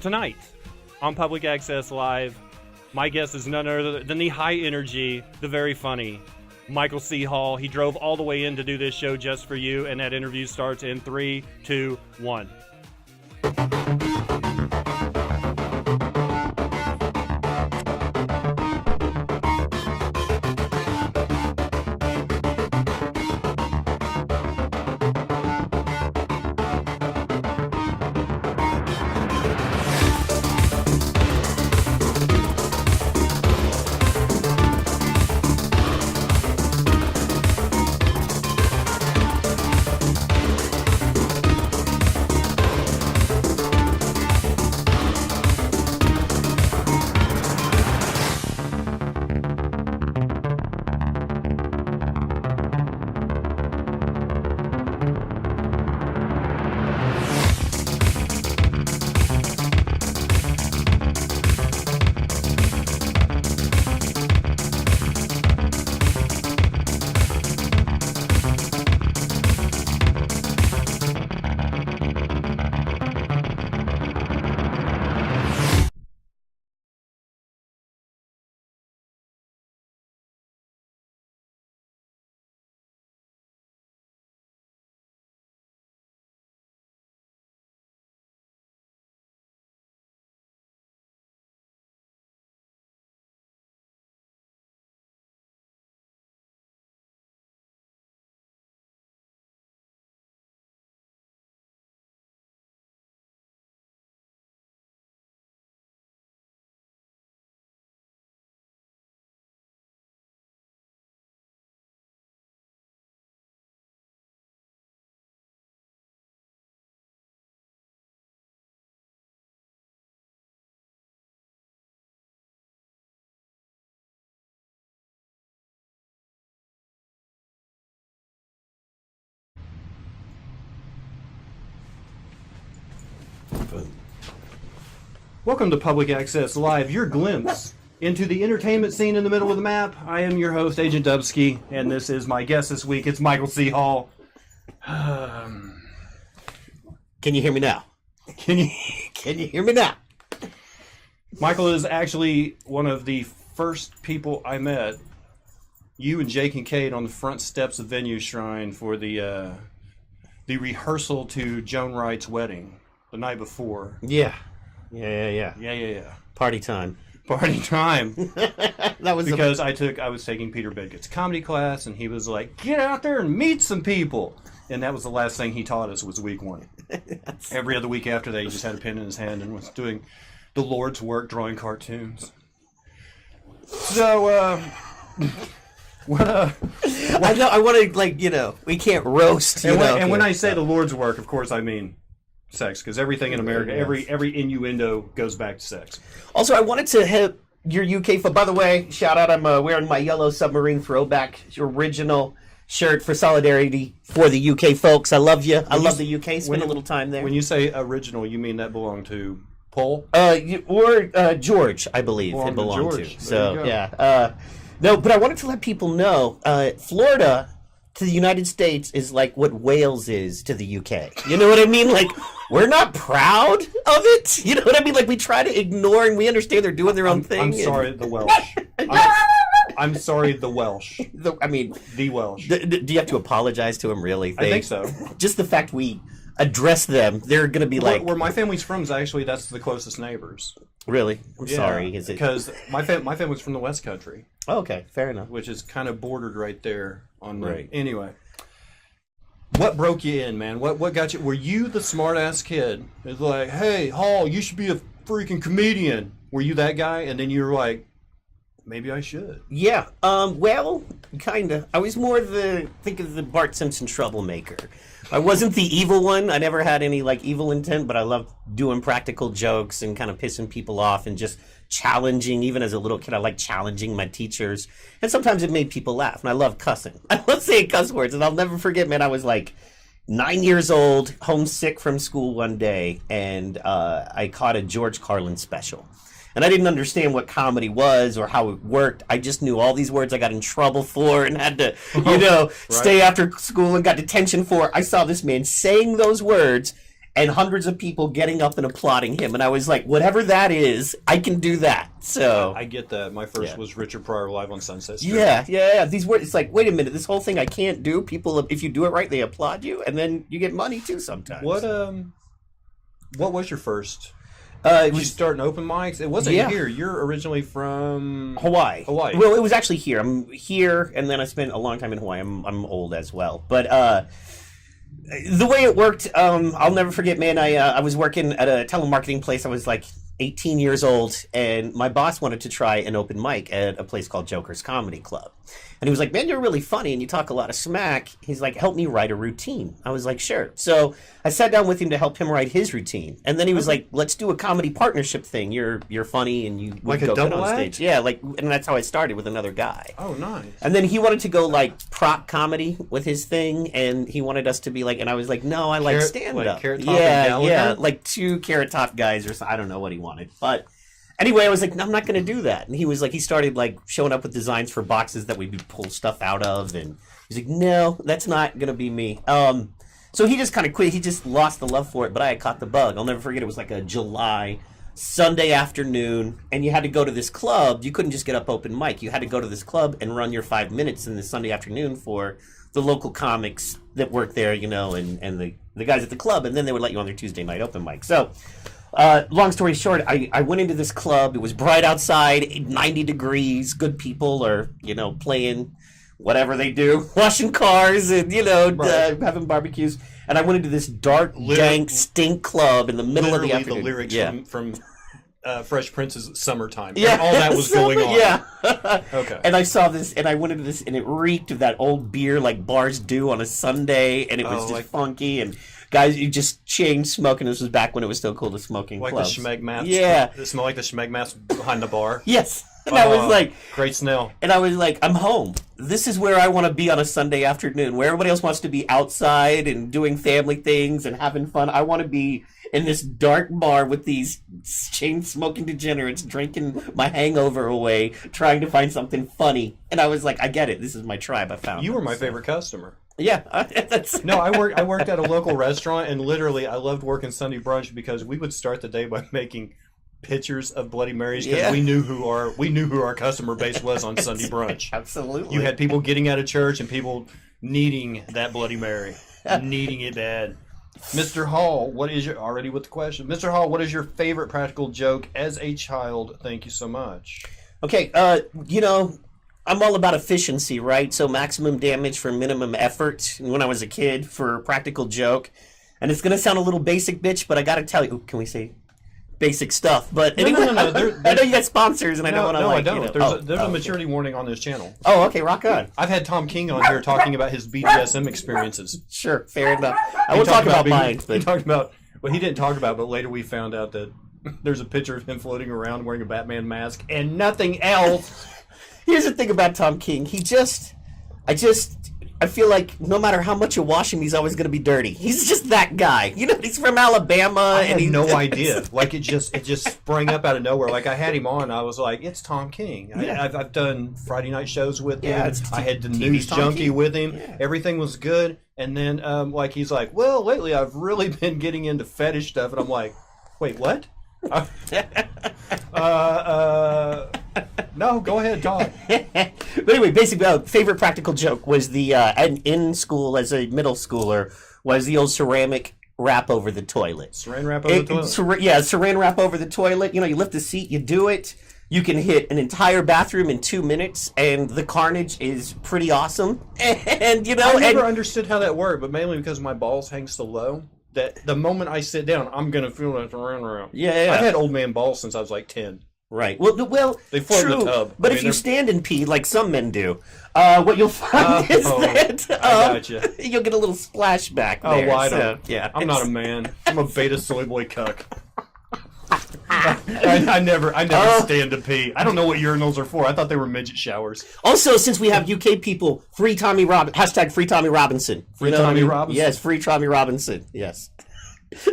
Tonight on Public Access Live, my guest is none other than the high energy, the very funny Michael C. Hall. He drove all the way in to do this show just for you, and that interview starts in 3, 2, 1. Welcome to Public Access Live, your glimpse into the entertainment scene in the middle of the map. I am your host, Agent Dubsky, and this is my guest this week. It's Michael C. Hall. Can you hear me now? Can you hear me now? Michael is actually one of the first people I met. You and Jake and Kate on the front steps of Venue Shrine for the rehearsal to Joan Wright's wedding the night before. Yeah. Party time. That was because I was taking Peter Bidgott's comedy class, and he was like, "Get out there and meet some people." And that was the last thing he taught us was week one. Every other week after that, he just had a pen in his hand and was doing the Lord's work, drawing cartoons. So, I know. I want to, we can't roast. When I say the Lord's work, of course, I mean sex, because everything in America, every innuendo goes back to sex. Also, I wanted to hit your UK. By the way, shout out! I'm wearing my yellow submarine throwback original shirt for solidarity for the UK folks. I love you. I love the UK. Spend a little time there. When you say original, you mean that belonged to Paul? Or George, I believe it belonged to. So yeah. No, but I wanted to let people know, Florida to the United States is like what Wales is to the UK. You know what I mean? Like, we're not proud of it. You know what I mean? Like, we try to ignore, and we understand they're doing their own thing. I'm sorry, the Welsh. I'm sorry, the Welsh. The Welsh. Do you have to apologize to them, really? I think so. Just the fact we address them, they're going to be like... Where my family's from is actually, that's the closest neighbors. Really? I'm sorry. Is it because my family's from the West Country. Oh, okay, fair enough. Which is kind of bordered right there on the... Right. Anyway. What broke you in, man? What got you... Were you the smart-ass kid? It's like, hey, Hall, you should be a freaking comedian. Were you that guy? And then you were like, maybe I should. Yeah. Well, kind of. I was more think of the Bart Simpson troublemaker. I wasn't the evil one. I never had any evil intent, but I loved doing practical jokes and kind of pissing people off and just challenging. Even as a little kid, I liked challenging my teachers. And sometimes it made people laugh. And I love cussing. I love saying cuss words. And I'll never forget, man, I was 9 years old, homesick from school one day, and I caught a George Carlin special. And I didn't understand what comedy was or how it worked. I just knew all these words I got in trouble for and had to, stay after school and got detention for. I saw this man saying those words, and hundreds of people getting up and applauding him. And I was like, whatever that is, I can do that. So I get that. My first was Richard Pryor live on Sunset Strip. yeah. These words, it's like, wait a minute, this whole thing I can't do. People, if you do it right, they applaud you, and then you get money too sometimes. What was your first? It you starting open mics? It wasn't here. You're originally from Hawaii. Hawaii. Well, it was actually here. I'm here, and then I spent a long time in Hawaii. I'm old as well, but the way it worked, I'll never forget, man. I was working at a telemarketing place. I was like 18 years old, and my boss wanted to try an open mic at a place called Joker's Comedy Club. And he was like, man, you're really funny and you talk a lot of smack. He's like, help me write a routine. I was like, sure. So I sat down with him to help him write his routine. And then he was like, let's do a comedy partnership thing. You're funny and you like go a double on act? stage. Yeah, and that's how I started with another guy. Oh, nice. And then he wanted to go like prop comedy with his thing, and he wanted us to be like, and I was like, no, I like stand up. Like Carrot Top and Gallagher? Yeah, like 2 Carrot Top guys or something. I don't know what he wanted, but anyway, I was like, no, I'm not going to do that. And he was like, he started like showing up with designs for boxes that we would pull stuff out of, and he's like, no, that's not going to be me. So he just kind of quit. He just lost the love for it, but I had caught the bug. I'll never forget. It was like a July Sunday afternoon, and you had to go to this club. You couldn't just get up open mic. You had to go to this club and run your 5 minutes in the Sunday afternoon for the local comics that worked there, you know, and the guys at the club, and then they would let you on their Tuesday night open mic. So long story short, I went into this club. It was bright outside, 90 degrees. Good people are, you know, playing whatever they do, washing cars and, you know, having barbecues. And I went into this dark, dank, stink club in the middle of the afternoon. The lyrics from Fresh Prince's Summertime. Yeah. And all that was going on. Yeah. Okay. And I saw this, and I went into this, and it reeked of that old beer like bars do on a Sunday, and it was just funky, and guys, you just chain smoking. This was back when it was still cool to smoke in like clubs. The schmeg mask. Yeah. It smelled like the schmeg mask behind the bar. Yes. And I was like... Great smell. And I was like, I'm home. This is where I want to be on a Sunday afternoon, where everybody else wants to be outside and doing family things and having fun. I want to be in this dark bar with these chain-smoking degenerates drinking my hangover away, trying to find something funny. And I was like, I get it. This is my tribe. I found You were my favorite customer. Yeah. That's... No, I worked at a local restaurant, and literally I loved working Sunday brunch because we would start the day by making pictures of Bloody Marys because we knew who our customer base was on Sunday brunch. Absolutely. You had people getting out of church and people needing that Bloody Mary, needing it bad. Mr. Hall, what is your already with the question? Mr. Hall, what is your favorite practical joke as a child? Thank you so much. Okay, you know, I'm all about efficiency, right? So maximum damage for minimum effort. When I was a kid, for a practical joke, and it's gonna sound a little basic, bitch, but I gotta tell you, can we say basic stuff? But anyway, no. I know you got sponsors, and I don't want to. No, like, I don't. You know, There's a maturity warning on this channel. Oh, okay, rock on. I've had Tom King on here talking about his BDSM experiences. Sure, fair enough. I won't talk about mine. He talked about what he didn't talk about, but later we found out that there's a picture of him floating around wearing a Batman mask and nothing else. Here's the thing about Tom King. I feel like no matter how much you wash him, he's always going to be dirty. He's just that guy. You know, he's from Alabama. I had no idea. Like, it just sprang up out of nowhere. Like, I had him on. I was like, it's Tom King. Yeah. I've done Friday night shows with him. Yeah, I had the TV's News Tom Junkie King. with him. Yeah. Everything was good. And then, like, he's like, well, lately I've really been getting into fetish stuff. And I'm like, wait, what? No, go ahead, talk. But anyway, basically, favorite practical joke was the in school as a middle schooler was the old ceramic wrap over the toilet. Saran wrap over the toilet? Saran wrap over the toilet. You know, you lift the seat, you do it. You can hit an entire bathroom in 2 minutes, and the carnage is pretty awesome. And, you know... I never understood how that worked, but mainly because my balls hang so low that the moment I sit down, I'm going to feel that saran wrap. Yeah. I've had old man balls since I was like 10. Right. Well, they float true, in the tub. But if you stand and pee like some men do, what you'll find is that I gotcha. You'll get a little splashback there. Oh, I so, don't. Yeah, I'm not a man. I'm a beta soy boy cuck. I never stand to pee. I don't know what urinals are for. I thought they were midget showers. Also, since we have UK people, free Tommy hashtag free Tommy Robinson. Free Tommy Robinson? Yes, free Tommy Robinson. Yes.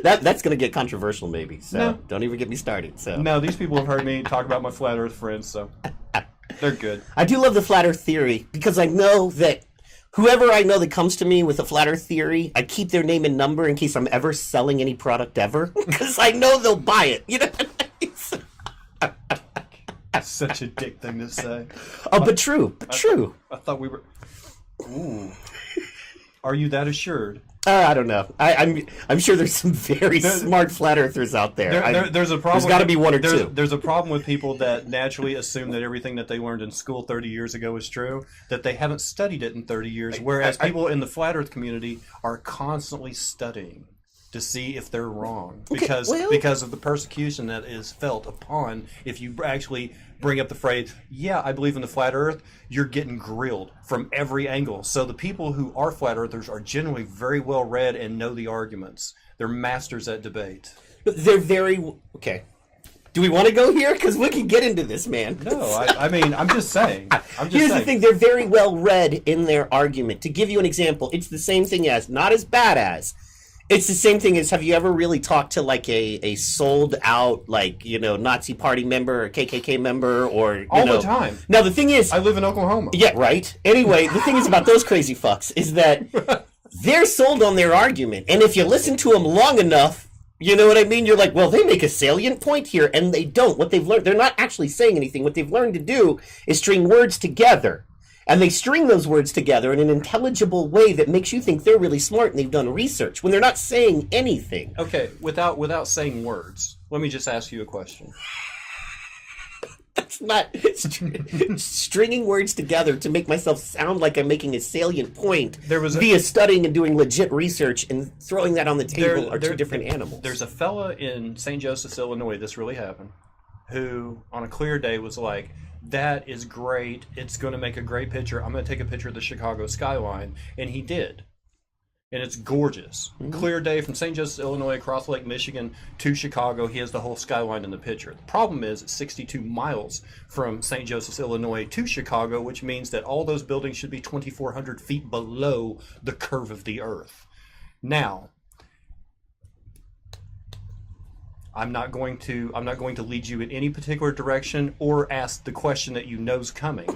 That's going to get controversial, maybe. So don't even get me started. So no, these people have heard me talk about my flat Earth friends, so they're good. I do love the flat Earth theory because I know that whoever I know that comes to me with a flat Earth theory, I keep their name and number in case I'm ever selling any product ever, because I know they'll buy it. You know. Such a dick thing to say. Oh, but true. I thought we were. Ooh. Are you that assured? I don't know. I'm sure there's some very smart flat earthers out there. There's a problem. There's got to be one or two. There's a problem with people that naturally assume that everything that they learned in school 30 years ago is true, that they haven't studied it in 30 years, whereas people in the flat earth community are constantly studying to see if they're wrong, because of the persecution that is felt upon if you actually bring up the phrase, yeah, I believe in the flat earth, you're getting grilled from every angle. So the people who are flat earthers are generally very well read and know the arguments. They're masters at debate. They're very... Okay. Do we want to go here? Because we can get into this, man. No, I mean, I'm just saying. Here's the thing. They're very well read in their argument. To give you an example, it's the same thing as, not as bad as, it's the same thing as, have you ever really talked to like a sold out, like, you know, Nazi party member or KKK member or, all the time. Now, the thing is... I live in Oklahoma. Yeah, right. Anyway, the thing is about those crazy fucks is that they're sold on their argument. And if you listen to them long enough, you know what I mean? You're like, well, they make a salient point here, and they don't. What they've learned, they're not actually saying anything. What they've learned to do is string words together. And they string those words together in an intelligible way that makes you think they're really smart and they've done research when they're not saying anything. Okay, without saying words, let me just ask you a question. That's not stringing words together to make myself sound like I'm making a salient point via studying and doing legit research and throwing that on the table are two different animals. There's a fella in St. Joseph's, Illinois, this really happened, who on a clear day was like, that is great. It's going to make a great picture. I'm going to take a picture of the Chicago skyline. And he did. And it's gorgeous. Mm-hmm. Clear day from St. Joseph's, Illinois, across Lake Michigan to Chicago. He has the whole skyline in the picture. The problem is it's 62 miles from St. Joseph's, Illinois to Chicago, which means that all those buildings should be 2,400 feet below the curve of the earth. Now, I'm not going to lead you in any particular direction or ask the question that you know's coming.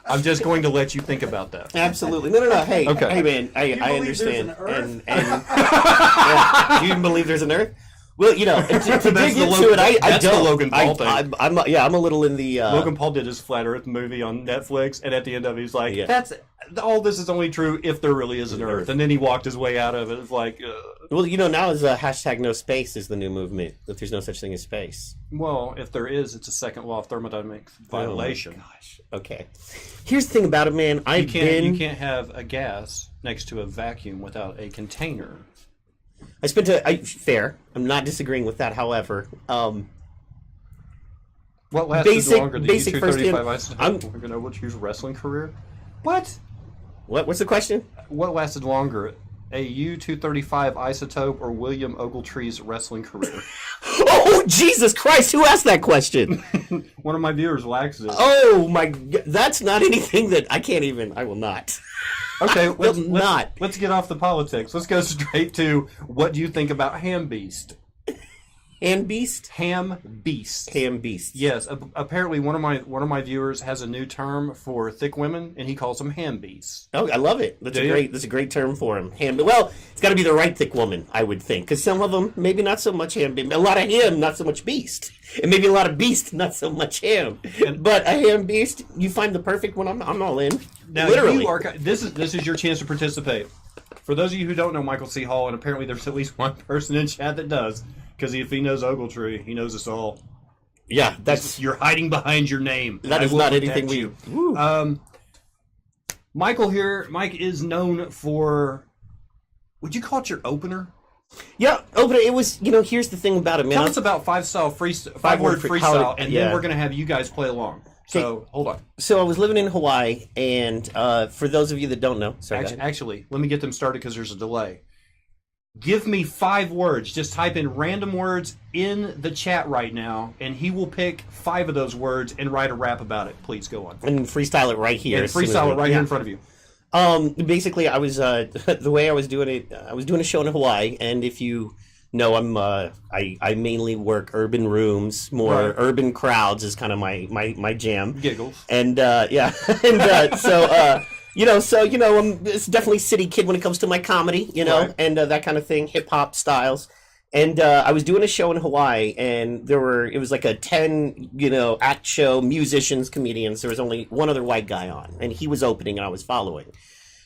I'm just going to let you think about that. Absolutely. No. Hey, okay. Hey, man. I understand. And yeah. Do you believe there's an Earth? Well, you know, to dig into it, I don't. That's the Logan Paul thing. I'm a little in the... Logan Paul did his Flat Earth movie on Netflix, and at the end of it, he's like, all this is only true if there really is an Earth. And then he walked his way out of it. It's like... Well, you know, now is hashtag no space is the new movement, that there's no such thing as space. Well, if there is, it's a second law of thermodynamics violation. Oh, gosh. Okay. Here's the thing about it, man. You can't have a gas next to a vacuum without a container. Fair. I'm not disagreeing with that, however. What lasted longer, the basic U-235 isotope Ogle-Tree's wrestling career? What? What's the question? What lasted longer, a U-235 isotope or William Ogletree's wrestling career? Oh, Jesus Christ! Who asked that question? One of my viewers, Laxus. Oh my! That's not anything that I can't even. I will not. Okay, let's get off the politics. Let's go straight to what do you think about Ham Beast? Ham Beast? Ham Beast. Ham Beast. Yes, apparently one of my viewers has a new term for thick women, and he calls them Ham Beasts. Oh, I love it. That's a great term for him. Well, it's got to be the right thick woman, I would think, because some of them maybe not so much ham. A lot of ham, not so much beast, and maybe a lot of beast, not so much ham. But a ham beast, you find the perfect one. I'm all in. Now, literally, this is your chance to participate. For those of you who don't know Michael C. Hall, and apparently there's at least one person in chat that does. Because if he knows Ogletree, he knows us all. Yeah, you're hiding behind your name. That is not anything we... Mike is known for... Would you call it your opener? Yeah, opener. It was, here's the thing about it, man. Tell us about five-word freestyle, and then we're going to have you guys play along. So, hold on. So I was living in Hawaii, and for those of you that don't know... Actually, let me get them started because there's a delay. Give me 5 words. Just type in random words in the chat right now, and he will pick 5 of those words and write a rap about it. Please go on. And freestyle it right here. And freestyle it right here in front of you. Basically, I was the way I was doing it. I was doing a show in Hawaii, and if you know, I mainly work urban rooms, urban crowds is kind of my jam. Giggles. And So I'm it's definitely city kid when it comes to my comedy, Right. and that kind of thing, hip hop styles. And I was doing a show in Hawaii, and it was like a 10, act show, musicians, comedians. There was only one other white guy on, and he was opening, and I was following.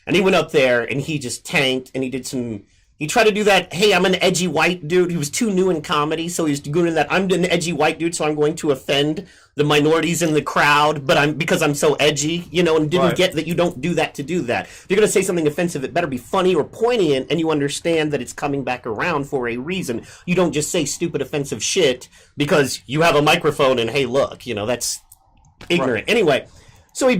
And he went up there, and he just tanked, and he tried to do that, hey, I'm an edgy white dude. He was too new in comedy, so he was doing that, I'm an edgy white dude, so I'm going to offend the minorities in the crowd, but because I'm so edgy, and didn't get that you don't do that to do that. If you're going to say something offensive, it better be funny or poignant, and you understand that it's coming back around for a reason. You don't just say stupid, offensive shit because you have a microphone and, hey, look, that's ignorant. Right. Anyway, so he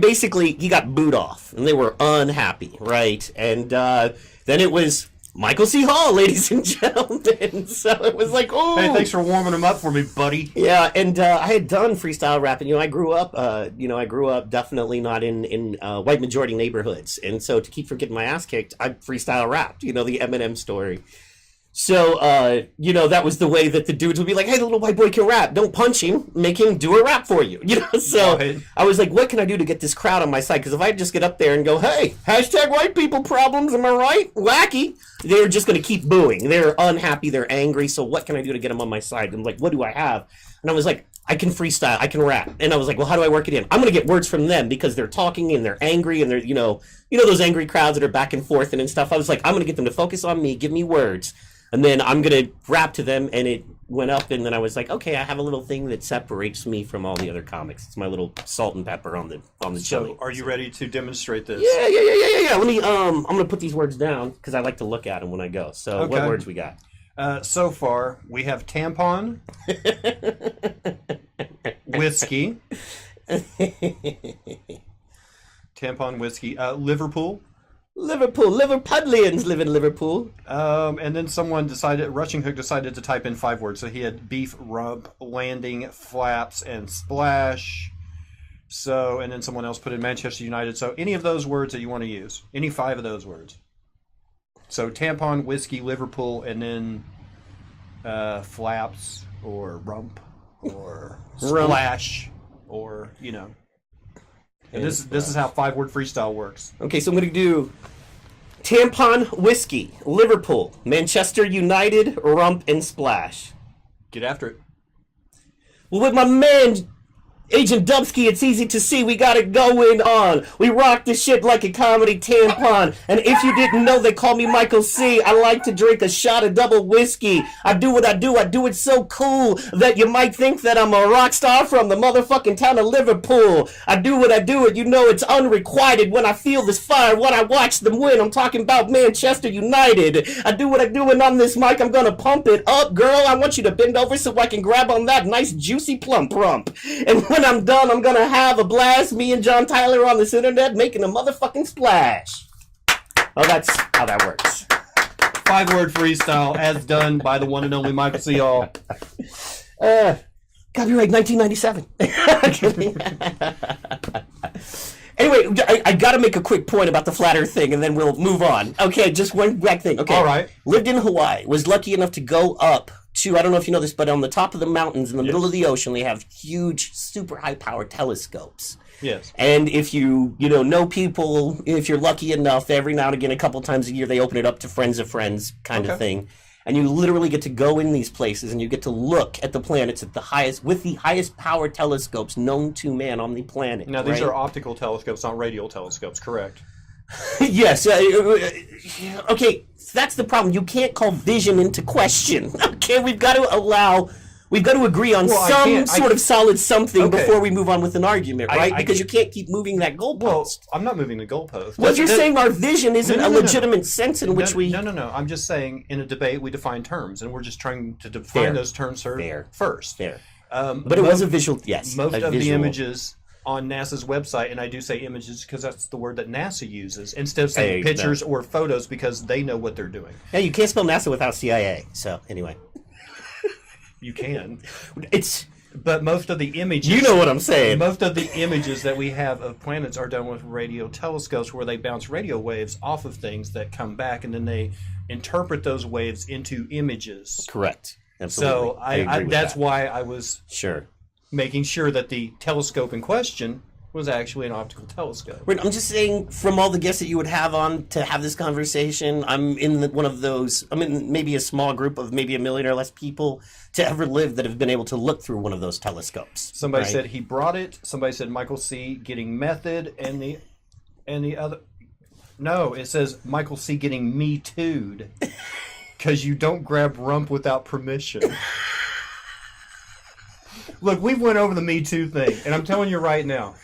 got booed off, and they were unhappy, right? And then it was Michael C. Hall, ladies and gentlemen. So it was like, oh, hey, thanks for warming him up for me, buddy. Yeah, and I had done freestyle rapping. I grew up, definitely not in white majority neighborhoods, and so to keep from getting my ass kicked, I freestyle rapped. The Eminem story. So, that was the way that the dudes would be like, hey, the little white boy can rap. Don't punch him. Make him do a rap for you. So right. I was like, what can I do to get this crowd on my side? Because if I just get up there and go, hey, hashtag white people problems, am I right? Wacky. They're just going to keep booing. They're unhappy. They're angry. So what can I do to get them on my side? I'm like, what do I have? And I was like, I can freestyle. I can rap. And I was like, well, how do I work it in? I'm going to get words from them because they're talking and they're angry and they're, those angry crowds that are back and forth and stuff. I was like, I'm going to get them to focus on me, give me words. And then I'm going to rap to them, and it went up, and then I was like, okay, I have a little thing that separates me from all the other comics. It's my little salt and pepper on the chili. So are you ready to demonstrate this? Yeah. Let me, I'm going to put these words down, because I like to look at them when I go. So okay. What words we got? So far, we have tampon, whiskey, tampon, whiskey, Liverpool, Liverpudlians live in Liverpool. And then Rushing Hook decided to type in 5 words. So he had beef, rump, landing, flaps, and splash. So, and then someone else put in Manchester United. So any of those words that you want to use, any 5 of those words. So tampon, whiskey, Liverpool, and then flaps or rump or splash or, And this is how 5-word freestyle works. Okay, so I'm going to do tampon, whiskey, Liverpool, Manchester United, rump, and splash. Get after it. Well, with my man Agent Dubsky, it's easy to see we got it going on. We rock this shit like a comedy tampon. And if you didn't know, they call me Michael C. I like to drink a shot of double whiskey. I do what I do. I do it so cool that you might think that I'm a rock star from the motherfucking town of Liverpool. I do what I do, and it's unrequited when I feel this fire, when I watch them win. I'm talking about Manchester United. I do what I do, and on this mic, I'm gonna pump it up, girl. I want you to bend over so I can grab on that nice juicy plump rump. And when I'm done, I'm gonna have a blast. Me and John Tyler on this internet making a motherfucking splash. Oh, that's how that works. 5-word freestyle as done by the one and only Michael C. Hall. Copyright 1997. Anyway, I got to make a quick point about the flat earth thing, and then we'll move on. Okay, just one back thing. Okay. All right. Lived in Hawaii. Was lucky enough to go up to, I don't know if you know this, but on the top of the mountains in the middle of the ocean, they have huge, super high-powered telescopes. Yes. And if you know people, if you're lucky enough, every now and again, a couple times a year, they open it up to friends of friends kind of thing. And you literally get to go in these places and you get to look at the planets at the highest, with the highest power telescopes known to man on the planet. Now, these are optical telescopes, not radial telescopes, correct? Yes. Okay, that's the problem. You can't call vision into question. Okay, we've got to agree on some sort of solid something before we move on with an argument, right? Because you can't keep moving that goalpost. Well, I'm not moving the goalpost. Well, you're saying our vision isn't a legitimate sense in which we... No. I'm just saying in a debate we define terms, and we're just trying to define those terms first. Fair. But it was a visual, yes. Most of the images on NASA's website, and I do say images because that's the word that NASA uses, instead of saying pictures or photos because they know what they're doing. Yeah, you can't spell NASA without CIA, so anyway. You can. But most of the images... You know what I'm saying. Most of the images that we have of planets are done with radio telescopes where they bounce radio waves off of things that come back, and then they interpret those waves into images. Correct. Absolutely. So that's why I was making sure that the telescope in question was actually an optical telescope. Right, I'm just saying, from all the guests that you would have on to have this conversation, I'm in one of those. I'm in maybe a small group of maybe 1 million or less people to ever live that have been able to look through one of those telescopes. Somebody right? said he brought it. Somebody said Michael C. getting method, and the other. No, it says Michael C. getting me too'd because you don't grab rump without permission. Look, we went over the Me Too thing, and I'm telling you right now,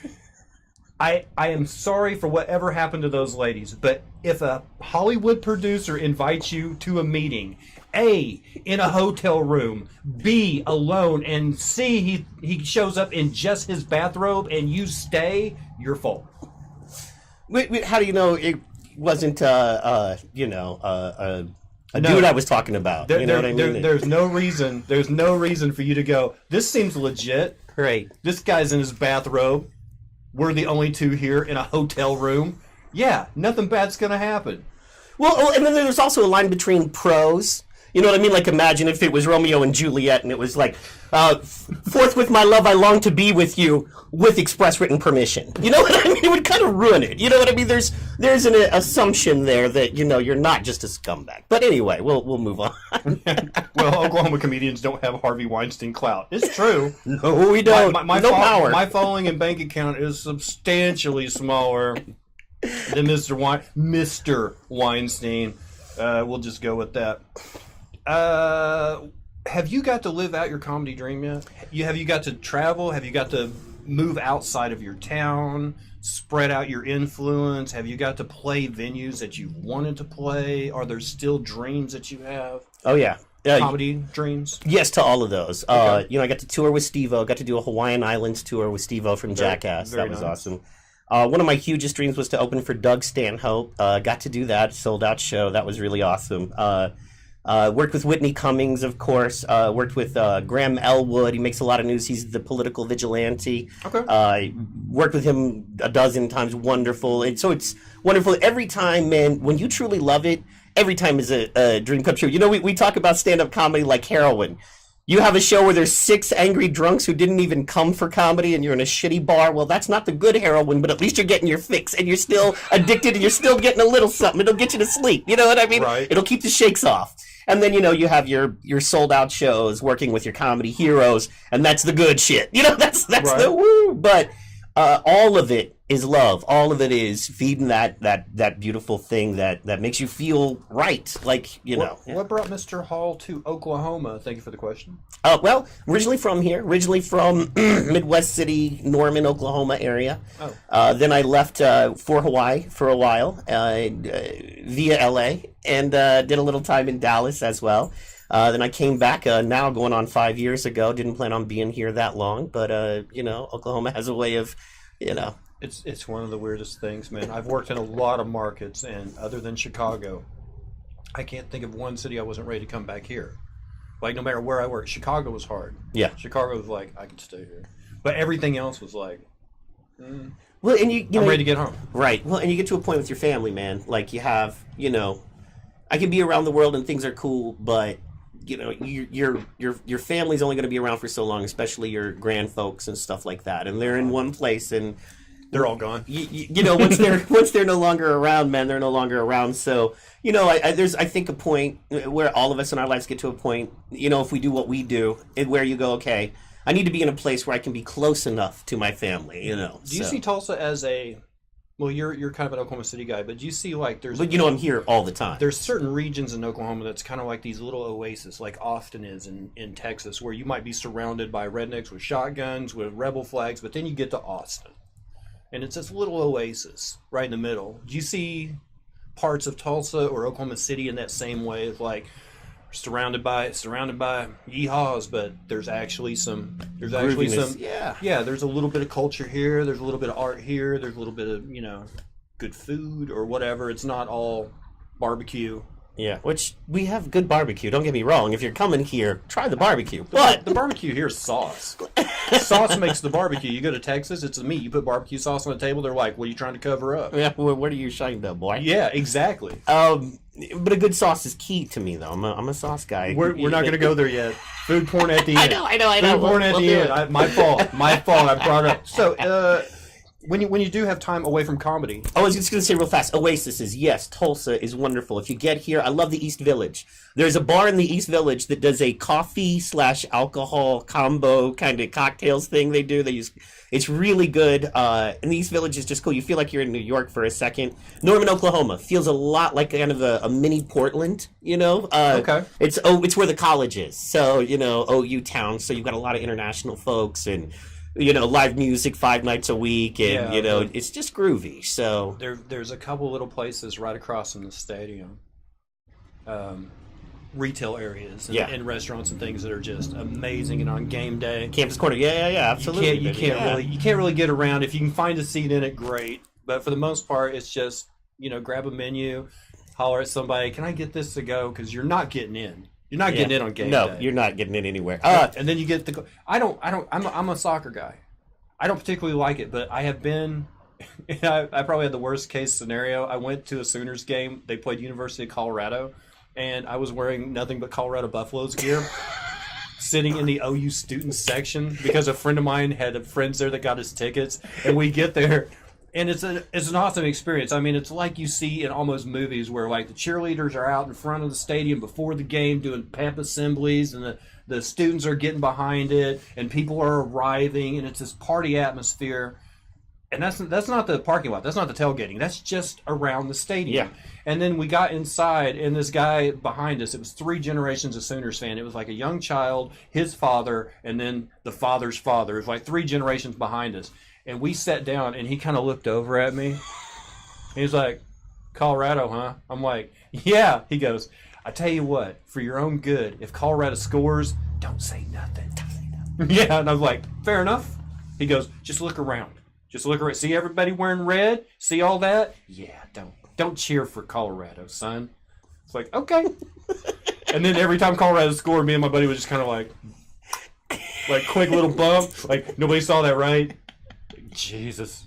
I am sorry for whatever happened to those ladies, but if a Hollywood producer invites you to a meeting, A, in a hotel room, B, alone, and C, he shows up in just his bathrobe and you stay, your fault. Wait, how do you know it wasn't, a dude I was talking about? You know what I mean? There's no reason for you to go, this seems legit. Right. This guy's in his bathrobe. We're the only two here in a hotel room. Yeah, nothing bad's going to happen. Well, and then there's also a line between pros. You know what I mean? Like, imagine if it was Romeo and Juliet and it was like, forthwith my love, I long to be with you with express written permission. You know what I mean? It would kind of ruin it. You know what I mean? There's an assumption there that, you're not just a scumbag. But anyway, we'll move on. Well, Oklahoma comedians don't have Harvey Weinstein clout. It's true. No, we don't. No power. My following and bank account is substantially smaller than Mr. Weinstein. We'll just go with that. Have you got to live out your comedy dream yet? Have you got to travel? Have you got to move outside of your town, spread out your influence? Have you got to play venues that you wanted to play? Are there still dreams that you have? Oh, yeah. Comedy dreams? Yes, to all of those. Okay. I got to tour with Steve-O. Got to do a Hawaiian Islands tour with Steve-O from Jackass. That was awesome. One of my hugest dreams was to open for Doug Stanhope. Got to do that. Sold out show. That was really awesome. Worked with Whitney Cummings, of course. Worked with Graham Elwood. He makes a lot of news. He's the political vigilante. Okay. Worked with him a dozen times. Wonderful. And so it's wonderful. Every time, man, when you truly love it, every time is a dream come true. We talk about stand-up comedy like heroin. You have a show where there's 6 angry drunks who didn't even come for comedy and you're in a shitty bar. Well, that's not the good heroin, but at least you're getting your fix and you're still addicted and you're still getting a little something. It'll get you to sleep. You know what I mean? Right. It'll keep the shakes off. And then, you have your sold out shows working with your comedy heroes, and that's the good shit. That's right. The woo. But all of it is love. All of it is feeding that beautiful thing that makes you feel right. Like, What brought Mr. Hall to Oklahoma? Thank you for the question. Well, originally from here. Originally from Midwest City, Norman, Oklahoma area. Oh. Then I left for Hawaii for a while via L.A. and did a little time in Dallas as well. Then I came back now going on 5 years ago. Didn't plan on being here that long, but, Oklahoma has a way of, It's one of the weirdest things, man. I've worked in a lot of markets, and other than Chicago, I can't think of one city I wasn't ready to come back here. Like, no matter where I worked, Chicago was hard. Yeah. Chicago was like, I could stay here. But everything else was like, well, and I'm ready to get home. Right. Well, and you get to a point with your family, man. Like, you have, I can be around the world and things are cool, but your family's only going to be around for so long, especially your grand folks and stuff like that. And they're in one place, and they're all gone. Once they're no longer around, man, they're no longer around. So there's I think a point where all of us in our lives get to a point, if we do what we do, where you go, okay, I need to be in a place where I can be close enough to my family. Do you see Tulsa as a? Well, you're kind of an Oklahoma City guy, but do you see there's... But I'm here all the time. There's certain regions in Oklahoma that's kind of like these little oases, like Austin is in Texas, where you might be surrounded by rednecks with shotguns, with rebel flags, but then you get to Austin. And it's this little oasis right in the middle. Do you see parts of Tulsa or Oklahoma City in that same way of surrounded by yeehaws, but there's actually some there's a little bit of culture here, there's a little bit of art here, there's a little bit of good food or whatever. It's not all barbecue. Yeah, which we have good barbecue. Don't get me wrong. If you're coming here, try the barbecue. But the barbecue here is sauce. Sauce makes the barbecue. You go to Texas, it's the meat. You put barbecue sauce on the table, they're like, "What are you trying to cover up?" Yeah, what are you ashamed of, boy? Yeah, exactly. But a good sauce is key to me, though. I'm a sauce guy. We're not going to go there yet. Food porn at the end. I know. Food porn at the end. My fault. I brought up. So, when you do have time away from comedy. I was just going to say real fast, Oasis yes, Tulsa is wonderful. If you get here, I love the East Village. There's a bar in the East Village that does a coffee/alcohol combo kind of cocktails thing they do. It's really good. And the East Village is just cool. You feel like you're in New York for a second. Norman, Oklahoma feels a lot like kind of a mini Portland, you know? Okay. It's where the college is. So, you know, OU town. So you've got a lot of international folks and, you know, live music 5 nights a week. And, you know, it's just groovy. So there's a couple little places right across from the stadium. Retail areas and restaurants and things that are just amazing, and on game day, Campus Corner, absolutely. You can't really get around. If you can find a seat in it, great. But for the most part, it's just, you know, grab a menu, holler at somebody, "Can I get this to go?" Because you're not getting in. You're not getting in on game day. No, you're not getting in anywhere. And then you get the. I'm a soccer guy. I don't particularly like it, but I have been. I probably had the worst case scenario. I went to a Sooners game. They played University of Colorado. And I was wearing nothing but Colorado Buffaloes gear, sitting in the OU student section because a friend of mine had friends there that got his tickets. And we get there, and it's an awesome experience. I mean, it's like you see in almost movies where like the cheerleaders are out in front of the stadium before the game doing pep assemblies, and the students are getting behind it, and people are arriving, and it's this party atmosphere. And that's not the parking lot. That's not the tailgating. That's just around the stadium. Yeah. And then we got inside, and this guy behind us, it was 3 generations of Sooners fan. It was like a young child, his father, and then the father's father. It was like 3 generations behind us. And we sat down, and he kind of looked over at me. He was like, "Colorado, huh?" I'm like, "Yeah." He goes, "I tell you what, for your own good, if Colorado scores, don't say nothing." Yeah, and I was like, "Fair enough." He goes, "Just look around. Just look around. See everybody wearing red? See all that? Yeah, don't cheer for Colorado, son." It's like, okay. And then every time Colorado scored, me and my buddy was just kind of like quick little bump. Like, nobody saw that, right? Jesus.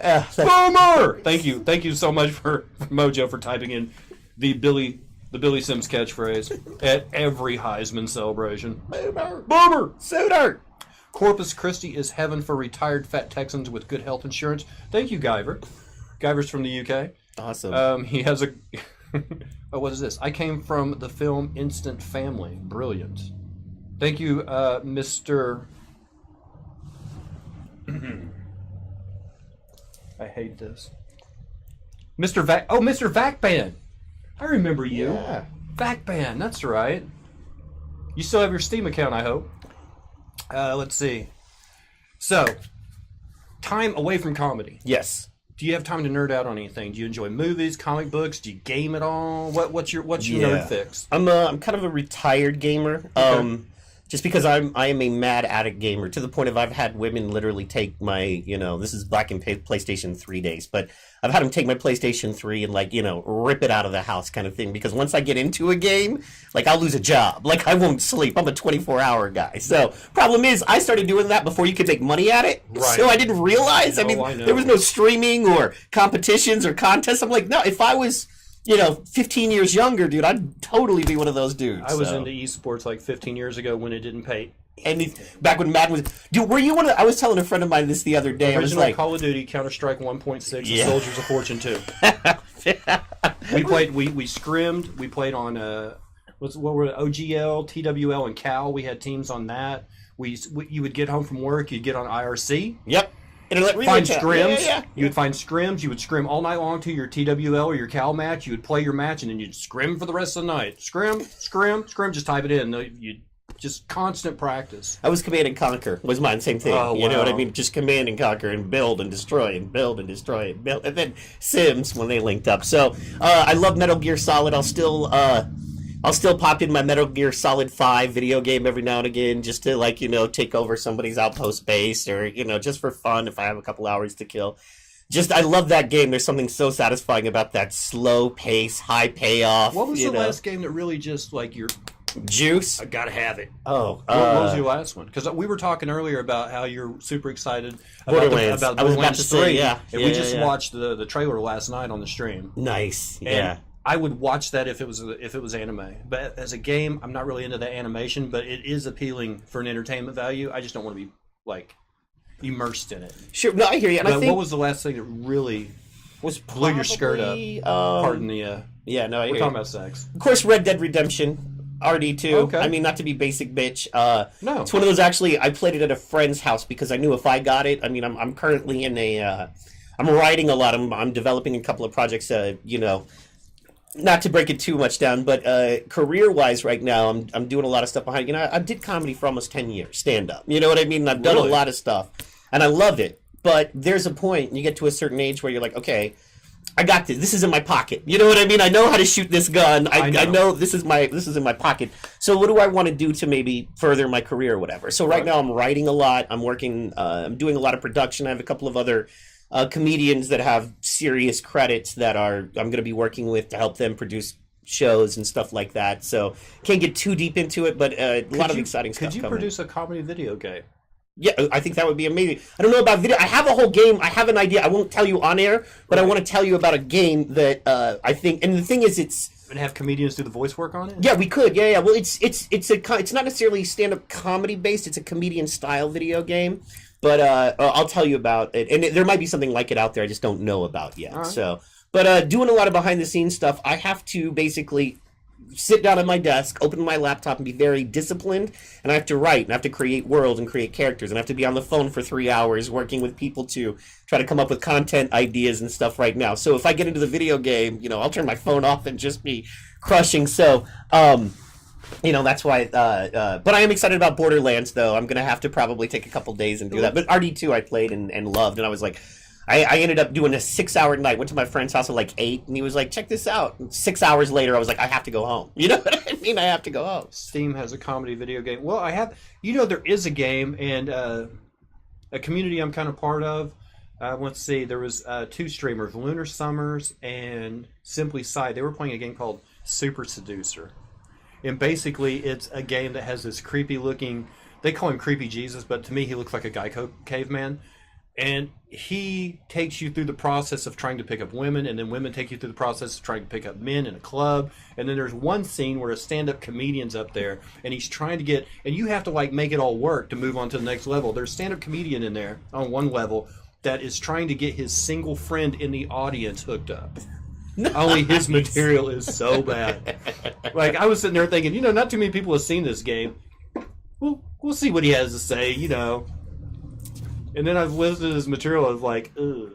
Boomer! Thank you so much for Mojo for typing in the Billy Sims catchphrase at every Heisman celebration. Boomer! Sooner! Corpus Christi is heaven for retired fat Texans with good health insurance. Thank you, Guyver. Guyver's from the UK. Awesome. He has a... Oh, what is this? I came from the film Instant Family. Brilliant. Thank you, Mr... I hate this. Mr. Vac... Oh, Mr. Vacban. I remember you. Yeah. Vacban, that's right. You still have your Steam account, I hope. Let's see. So, time away from comedy. Yes. Do you have time to nerd out on anything? Do you enjoy movies, comic books? Do you game at all? What's your nerd fix? I'm kind of a retired gamer. Okay. Just because I am a mad addict gamer to the point of I've had women literally take my, this is back in PlayStation 3 days, but I've had them take my PlayStation 3 and rip it out of the house kind of thing, because once I get into a game, I'll lose a job. I won't sleep. I'm a 24-hour guy. So problem is I started doing that before you could make money at it. Right. So I didn't realize. I know. There was no streaming or competitions or contests. I'm like, no, if I was 15 years younger, dude, I'd totally be one of those dudes. I was into esports 15 years ago when it didn't pay. And back when Madden was... Dude, were you one of... I was telling a friend of mine this the other day. Original I was Call of Duty, Counter-Strike 1.6, and Soldiers of Fortune 2. We played... We scrimmed. We played on... what were OGL, TWL, and Cal. We had teams on that. You would get home from work. You'd get on IRC. Yep. Find scrims. Yeah. You would find scrims. You would scrim all night long to your TWL or your Cal match. You would play your match, and then you'd scrim for the rest of the night. Scrim. Just type it in. You just constant practice. I was Command and Conquer. Was mine same thing. Oh, you know what I mean? Just Command and Conquer and build and destroy and build and destroy and build. And then Sims when they linked up. So I love Metal Gear Solid. I'll still pop in my Metal Gear Solid 5 video game every now and again just to, take over somebody's outpost base or, just for fun if I have a couple hours to kill. I love that game. There's something so satisfying about that slow pace, high payoff. What was the last game that really just, your... Juice? I gotta have it. Oh. What was your last one? Because we were talking earlier about how you're super excited about Borderlands. about I was about Borderlands to 3. say, yeah. And we just watched the trailer last night on the stream. Nice. And yeah. I would watch that if it was anime. But as a game, I'm not really into the animation, but it is appealing for an entertainment value. I just don't want to be immersed in it. Sure, no, I hear you. And But I think what was the last thing that really was blew your skirt up? Pardon the. Yeah, no, I hear We're you. talking about sex. Of course, Red Dead Redemption, RD2. Okay. I mean, not to be basic bitch. No. It's one of those, actually, I played it at a friend's house because I knew if I got it, I mean, I'm currently in a, I'm writing a lot. I'm developing a couple of projects, you know, not to break it too much down, but career-wise right now, I'm doing a lot of stuff behind, you know, I did comedy for almost 10 years, stand-up. You know what I mean? I've done a lot of stuff, and I love it. But there's a point, and you get to a certain age where you're like, okay, I got this. This is in my pocket. You know what I mean? I know how to shoot this gun. I know this is in my pocket. So what do I want to do to maybe further my career or whatever? So right now I'm writing a lot. I'm working. I'm doing a lot of production. I have a couple of other comedians that have serious credits that I'm going to be working with to help them produce shows and stuff like that. So can't get too deep into it, but a lot of exciting stuff. Could you coming. produce a comedy video game? Yeah, I think that would be amazing. I don't know about video. I have a whole game. I have an idea. I won't tell you on air, but I want to tell you about a game that I think. And the thing is, And have comedians do the voice work on it? Yeah, we could. Yeah. Well, it's not necessarily stand-up comedy based. It's a comedian style video game. But I'll tell you about it, and there might be something like it out there. I just don't know about yet. Right. So, but doing a lot of behind the scenes stuff, I have to basically sit down at my desk, open my laptop, and be very disciplined. And I have to write, and I have to create worlds and create characters, and I have to be on the phone for 3 hours working with people to try to come up with content ideas and stuff right now. So if I get into the video game, you know, I'll turn my phone off and just be crushing. So, you know, that's why. But I am excited about Borderlands, though. I'm gonna have to probably take a couple days and do that. But RD2 I played and loved, and I was like, I ended up doing a 6-hour night. Went to my friend's house at like 8, and he was like, check this out. And 6 hours later, I was like, I have to go home. You know what I mean? I have to go home. Steam has a comedy video game. Well, I have, you know, there is a game, and a community I'm kind of part of. Let's see, there was 2 streamers, Lunar Summers and Simply Side. They were playing a game called Super Seducer. And basically, it's a game that has this creepy looking, they call him Creepy Jesus, but to me, he looks like a Geico caveman. And he takes you through the process of trying to pick up women, and then women take you through the process of trying to pick up men in a club. And then there's one scene where a stand-up comedian's up there, and he's trying to get, and you have to like make it all work to move on to the next level. There's a stand-up comedian in there on one level that is trying to get his single friend in the audience hooked up. Nice. Only his material is so bad. Like, I was sitting there thinking, you know, not too many people have seen this game. We'll see what he has to say, you know. And then I've listened to his material. I was like, ugh.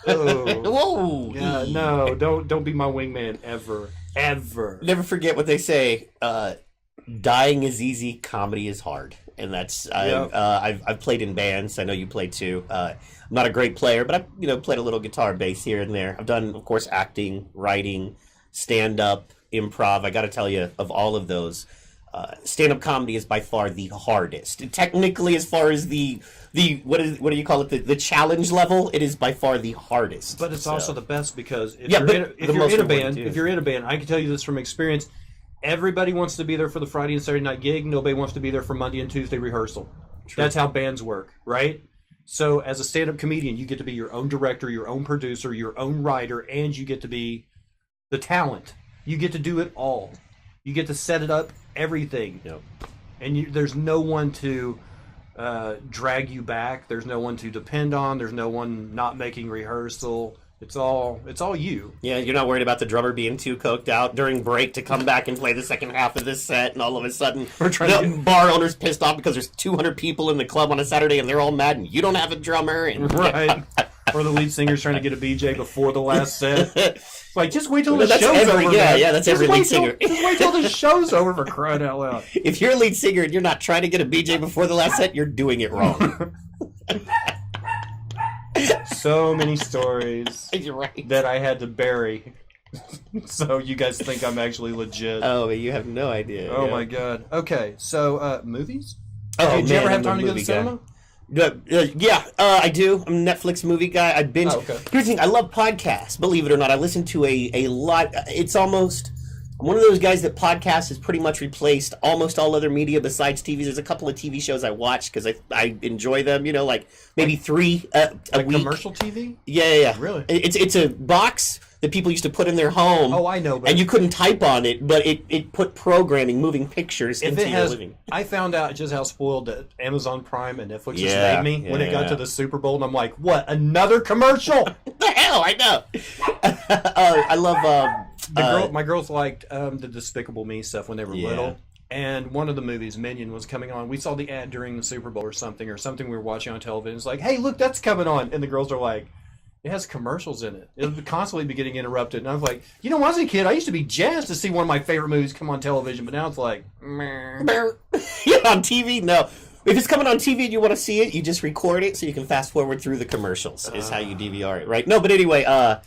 Whoa! Yeah, no, don't be my wingman ever. Never forget what they say. Dying is easy, comedy is hard, and that's I've played in bands. I know you play too. I'm not a great player, but I've played a little guitar, bass here and there. I've done, of course, acting, writing, stand up, improv. I got to tell you, of all of those, stand up comedy is by far the hardest. Technically, as far as the what do you call it, the challenge level, it is by far the hardest. But it's also the best because if you're in a band, I can tell you this from experience. Everybody wants to be there for the Friday and Saturday night gig. Nobody wants to be there for Monday and Tuesday rehearsal. True. That's how bands work, right? So as a stand-up comedian, you get to be your own director, your own producer, your own writer, and you get to be the talent. You get to do it all. You get to set it up, everything. Yep. And there's no one to drag you back. There's no one to depend on. There's no one not making rehearsal. It's all you. Yeah, you're not worried about the drummer being too coked out during break to come back and play the second half of this set, and all of a sudden the bar owner's pissed off because there's 200 people in the club on a Saturday and they're all mad and you don't have a drummer. And right. Or the lead singer's trying to get a BJ before the last set. It's like, just wait till the show's over. Yeah, that's every lead singer. Just wait till the show's over, for crying out loud. If you're a lead singer and you're not trying to get a BJ before the last set, you're doing it wrong. So many stories right. that I had to bury. So you guys think I'm actually legit. Oh, but you have no idea. Oh, my God. Okay, so movies? Oh, Did you ever have time to go to the cinema? I do. I'm a Netflix movie guy. I binge. Okay. Here's the thing. I love podcasts. Believe it or not, I listen to a lot. It's almost... I'm one of those guys that podcasts has pretty much replaced almost all other media besides TV. There's a couple of TV shows I watch because I enjoy them. Like maybe 3 a week. Commercial TV? Yeah. Really? It's a box that people used to put in their home. Oh, I know. But and you couldn't type on it, but it put programming, moving pictures into your living. I found out just how spoiled that Amazon Prime and Netflix just made me when it got to the Super Bowl, and I'm like, what? Another commercial? What the hell? I know. I love. My girls liked the Despicable Me stuff when they were little. And one of the movies, Minion, was coming on. We saw the ad during the Super Bowl or something we were watching on television. It's like, hey, look, that's coming on. And the girls are like, it has commercials in it. It'll constantly be getting interrupted. And I was like, when I was a kid, I used to be jazzed to see one of my favorite movies come on television. But now it's like, meh. Yeah, on TV, no. If it's coming on TV and you want to see it, you just record it so you can fast forward through the commercials. Is how you DVR it, right? No, but anyway, I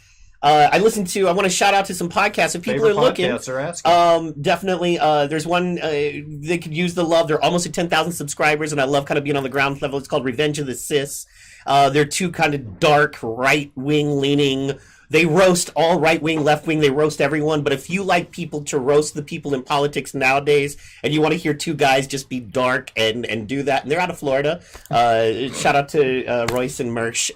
want to shout out to some podcasts. If people are looking, are asking. Definitely. There's one, they could use the love. They're almost at 10,000 subscribers, and I love kind of being on the ground level. It's called Revenge of the Cis. They're two kind of dark, right-wing leaning. They roast all right-wing, left-wing. They roast everyone. But if you like people to roast the people in politics nowadays, and you want to hear two guys just be dark and do that, and they're out of Florida. Shout out to Royce and Mersh.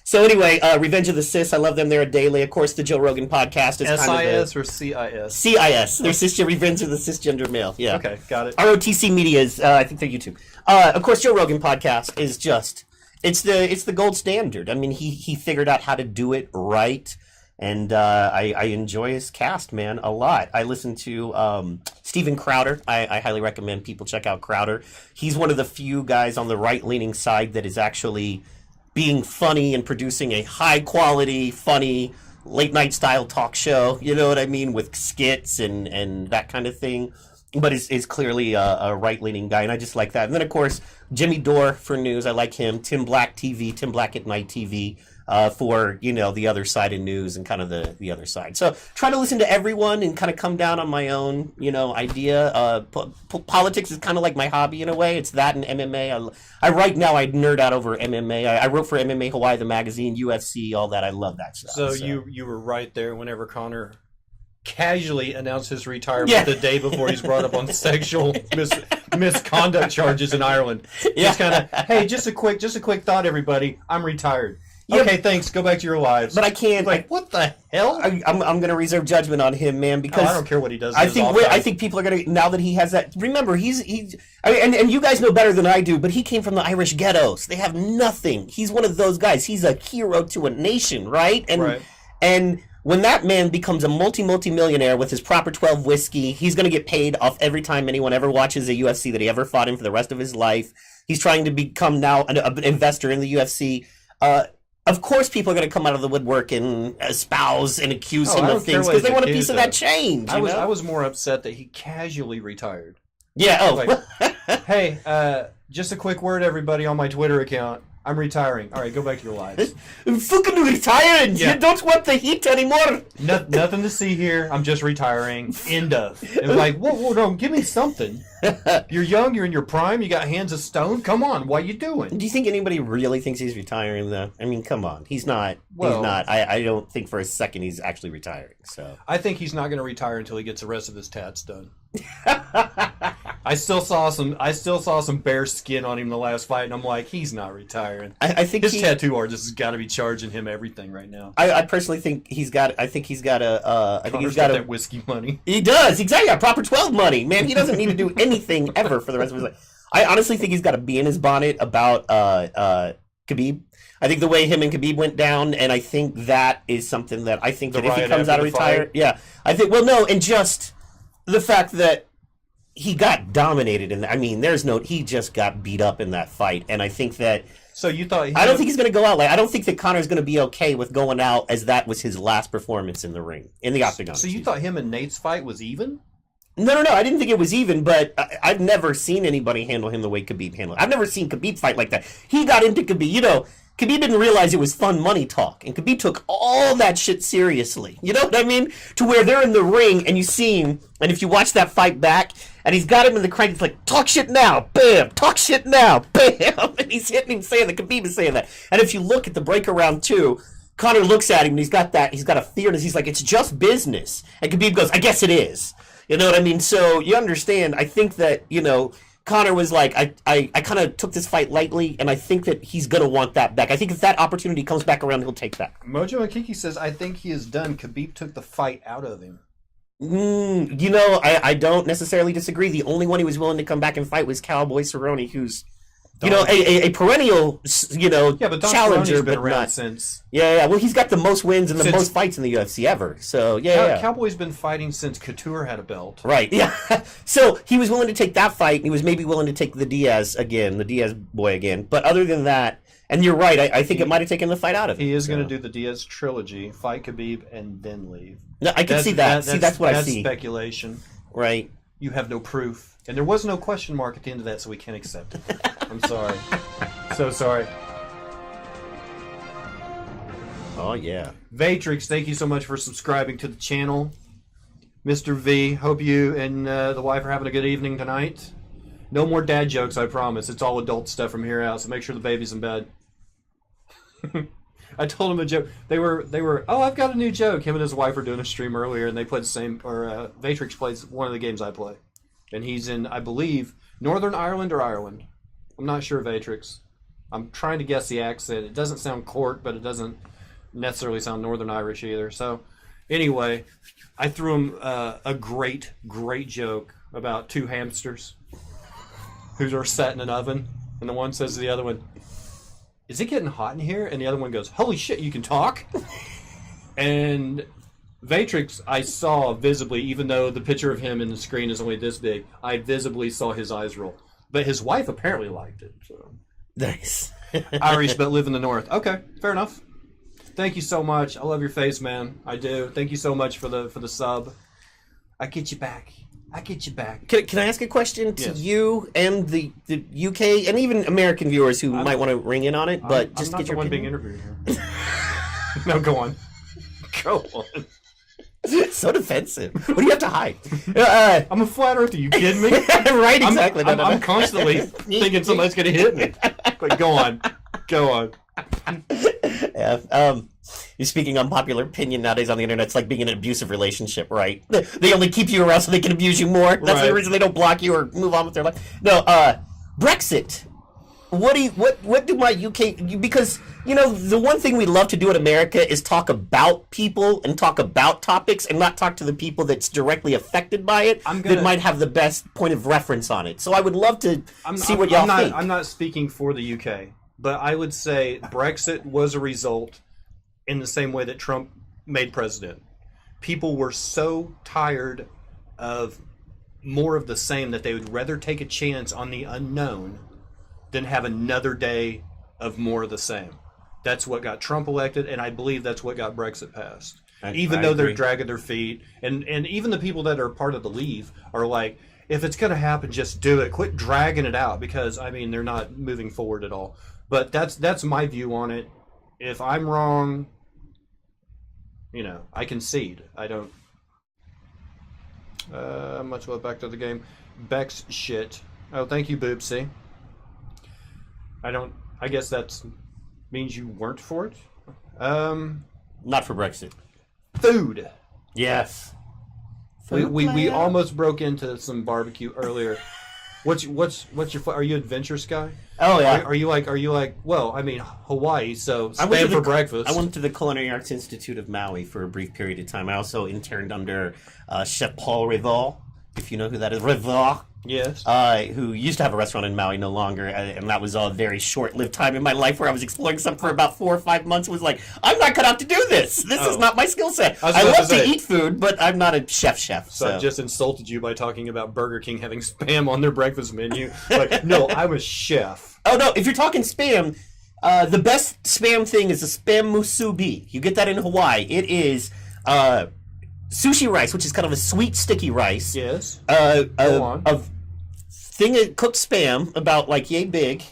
So anyway, Revenge of the Cis, I love them. They're a daily. Of course, the Joe Rogan podcast is SIS or CIS? CIS. They're cisgender, Revenge of the Cisgender Male. Yeah. Okay, got it. ROTC Media is, I think they're YouTube. Of course, Joe Rogan podcast is just, it's the gold standard. I mean, he figured out how to do it right, and I enjoy his cast, man, a lot. I listen to Steven Crowder. I highly recommend people check out Crowder. He's one of the few guys on the right-leaning side that is actually being funny and producing a high-quality, funny, late-night style talk show, you know what I mean, with skits and that kind of thing, but is clearly a right-leaning guy, and I just like that. And then, of course, Jimmy Dore for news, I like him. Tim Black TV, Tim Black at Night TV, for, the other side of news and kind of the other side. So try to listen to everyone and kind of come down on my own, idea. Politics is kind of like my hobby in a way. It's that and MMA. I right now I nerd out over MMA. I wrote for MMA Hawaii, the magazine, UFC, all that. I love that stuff. So you were right there whenever Connor casually announced his retirement the day before he's brought up on sexual misconduct charges in Ireland. Just kind of, hey, just a quick thought, everybody. I'm retired. Okay, thanks. Go back to your lives. But I can't. Like, what the hell? I'm going to reserve judgment on him, man, because I don't care what he does. I think people are going to, now that he has that. Remember, he's and you guys know better than I do, but he came from the Irish ghettos. They have nothing. He's one of those guys. He's a hero to a nation, right? And when that man becomes a multi-millionaire with his proper 12 whiskey, he's going to get paid off every time anyone ever watches a UFC that he ever fought in for the rest of his life. He's trying to become now an investor in the UFC. Of course, people are going to come out of the woodwork and espouse and accuse him of things because they want a piece of that change. I was more upset that he casually retired. Yeah. Oh. Like, hey, just a quick word, everybody, on my Twitter account. I'm retiring. All right, go back to your lives. I'm fucking retiring. You don't want the heat anymore. Nothing to see here. I'm just retiring. End of. It was like, whoa, no, give me something. You're young. You're in your prime. You got hands of stone. Come on. What are you doing? Do you think anybody really thinks he's retiring, though? I mean, come on. He's not. He's not. I don't think for a second he's actually retiring. So I think he's not going to retire until he gets the rest of his tats done. I still saw some bare skin on him the last fight, and I'm like, he's not retiring. I think his tattoo artist has got to be charging him everything right now. I personally think he's got. I think he's got that whiskey money. He does exactly. Proper 12 money, man. He doesn't need to do anything ever for the rest of his life. I honestly think he's got a bee in his bonnet about Khabib. I think the way him and Khabib went down, and I think that is something that I think that if he comes out of retire, I think. Well, no, and just the fact that he got dominated, and I mean, he just got beat up in that fight, and I think that. So you thought? I don't think he's going to go out. I don't think that Conor's going to be okay with going out as that was his last performance in the ring, in the octagon. So you thought him and Nate's fight was even? No. I didn't think it was even, but I've never seen anybody handle him the way Khabib handled him. I've never seen Khabib fight like that. He got into Khabib, Khabib didn't realize it was fun money talk, and Khabib took all that shit seriously. You know what I mean? To where they're in the ring, and you see him, and if you watch that fight back, and he's got him in the crank, it's like, talk shit now, bam, talk shit now, bam, and he's hitting him saying that, Khabib is saying that. And if you look at the break around 2, Conor looks at him, and he's got a fearness, he's like, it's just business. And Khabib goes, I guess it is. You know what I mean? So you understand, I think that, Conor was like, I kind of took this fight lightly, and I think that he's going to want that back. I think if that opportunity comes back around, he'll take that. Mojo and Kiki says, I think he is done. Khabib took the fight out of him. You know, I don't necessarily disagree. The only one he was willing to come back and fight was Cowboy Cerrone, who's, you know, a perennial, you know, but Don challenger, been but around not since. Yeah. Well, he's got the most wins and the most fights in the UFC ever. So yeah. Cowboy's been fighting since Couture had a belt. Right. Yeah. So he was willing to take that fight. And he was maybe willing to take the Diaz boy again. But other than that, and you're right, I think it might have taken the fight out of him. He is going to do the Diaz trilogy, fight Khabib, and then leave. No, I can see that. That's what I see. That's speculation. Right. You have no proof. And there was no question mark at the end of that, so we can't accept it. I'm sorry. So sorry. Oh, yeah. Vatrix, thank you so much for subscribing to the channel. Mr. V, hope you and the wife are having a good evening tonight. No more dad jokes, I promise. It's all adult stuff from here out, so make sure the baby's in bed. I told him a joke. They were, oh, I've got a new joke. Him and his wife were doing a stream earlier, and they played the same, or Vatrix plays one of the games I play. And he's in, I believe, Northern Ireland or Ireland. I'm not sure, Vatrix. I'm trying to guess the accent. It doesn't sound Cork, but it doesn't necessarily sound Northern Irish either. So, anyway, I threw him a great joke about two hamsters who are set in an oven, and the one says to the other one, is it getting hot in here? And the other one goes, holy shit, you can talk? And Vatrix, I saw visibly, even though the picture of him in the screen is only this big, I visibly saw his eyes roll. But his wife apparently liked it. So. Nice. Irish, but live in the north. Okay, fair enough. Thank you so much. I love your face, man. I do. Thank you so much for the sub. I get you back. I get you back. Can I ask a question to you and the UK and even American viewers who might want to ring in on it? But just I'm not get the your one being interviewed here. No, go on. Go on. So defensive. What do you have to hide? I'm a flat earther. You kidding me? Right, exactly. I'm constantly thinking somebody's going to hit me. But go on. Go on. Yeah. You're speaking unpopular opinion nowadays on the internet. It's like being in an abusive relationship, right? They only keep you around so they can abuse you more. That's the reason they don't block you or move on with their life. No, Brexit. What do my UK... Because, you know, the one thing we love to do in America is talk about people and talk about topics and not talk to the people that's directly affected by it that might have the best point of reference on it. So I would love to see what y'all think. I'm not speaking for the UK, but I would say Brexit was a result in the same way that Trump made president. People were so tired of more of the same that they would rather take a chance on the unknown than have another day of more of the same. That's what got Trump elected, and I believe that's what got Brexit passed. Even though they're dragging their feet, and even the people that are part of the Leave are like, if it's going to happen, just do it. Quit dragging it out, because, I mean, they're not moving forward at all. But that's my view on it. If I'm wrong, you know, I concede. I don't... much love back to the game. Beck's shit. Oh, thank you, Boopsy. I guess that means you weren't for it? Not for Brexit. Food. Yes. We almost broke into some barbecue earlier. What's your... Are you Adventure Guy? Oh, yeah. Are you like... Well, I mean, Hawaii, so spam for breakfast. I went to the Culinary Arts Institute of Maui for a brief period of time. I also interned under Chef Paul Revol, if you know who that is. Revol. Yes. Who used to have a restaurant in Maui, no longer, and that was a very short-lived time in my life where I was exploring something for about 4 or 5 months. Was like, I'm not cut out to do this. This is not my skill set. I love to eat food, but I'm not a chef. So I just insulted you by talking about Burger King having Spam on their breakfast menu. Like, no, I'm a chef. Oh no, if you're talking Spam, the best Spam thing is the Spam musubi. You get that in Hawaii. It is sushi rice, which is kind of a sweet, sticky rice. Yes. Go on. Of thing of cooked Spam, about like yay big,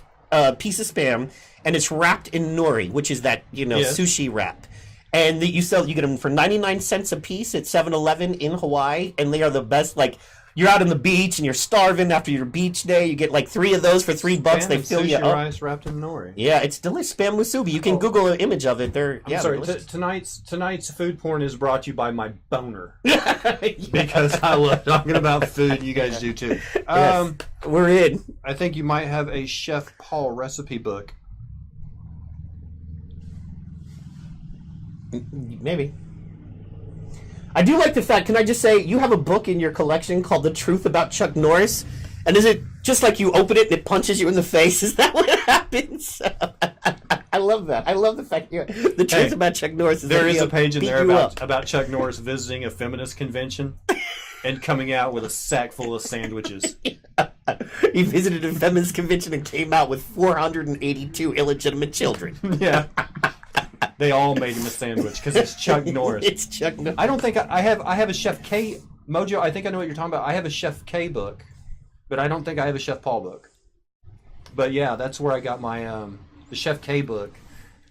piece of Spam, and it's wrapped in nori, which is that, you know, sushi wrap. And you get them for 99 cents a piece at 7-Eleven in Hawaii, and they are the best. Like, You're out on the beach and you're starving after your beach day. You get like 3 of those for $3. Spam They and fill you sushi up. rice wrapped in nori. Yeah, it's delicious. Spam musubi. You can Google an image of it. They're I'm sorry. delicious. Tonight's food porn is brought to you by my boner because I love talking about food. You guys do too. Yes, we're in. I think you might have a Chef Paul recipe book. Maybe. I do like the fact, can I just say, you have a book in your collection called The Truth About Chuck Norris, and is it just like you open it and it punches you in the face? Is that what happens? I love that. I love the fact the truth about Chuck Norris is there is a page in there about about Chuck Norris visiting a feminist convention and coming out with a sack full of sandwiches. He visited a feminist convention and came out with 482 illegitimate children. Yeah. They all made him a sandwich because it's Chuck Norris. It's Chuck Norris. I don't think I have a Chef K Mojo. I think I know what you're talking about. I have a Chef K book, but I don't think I have a Chef Paul book. But yeah, that's where I got my the Chef K book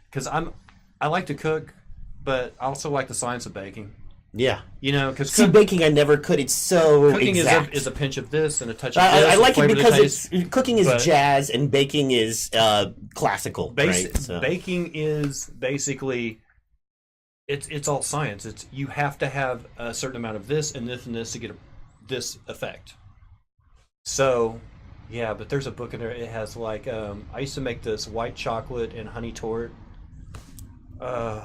because I like to cook, but I also like the science of baking. Yeah, you know, because baking I never could. It's so cooking exact. is a pinch of this and a touch of this. I like it because cooking is but jazz and baking is classical. Right? So. Baking is basically it's all science. It's you have to have a certain amount of this and this to get this effect. So, yeah, but there's a book in there. It has like I used to make this white chocolate and honey tort. So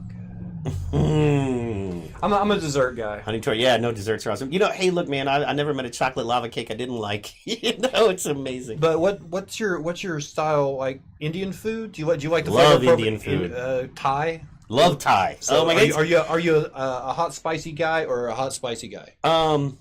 good. I'm a dessert guy. Honey tort, yeah, no, desserts are awesome. You know, hey, look, man, I never met a chocolate lava cake I didn't like. You know, it's amazing. But what's your style like? Indian food? Do you like the love flavor Indian food? Thai? Love Thai. So are you a hot spicy guy or a hot spicy guy?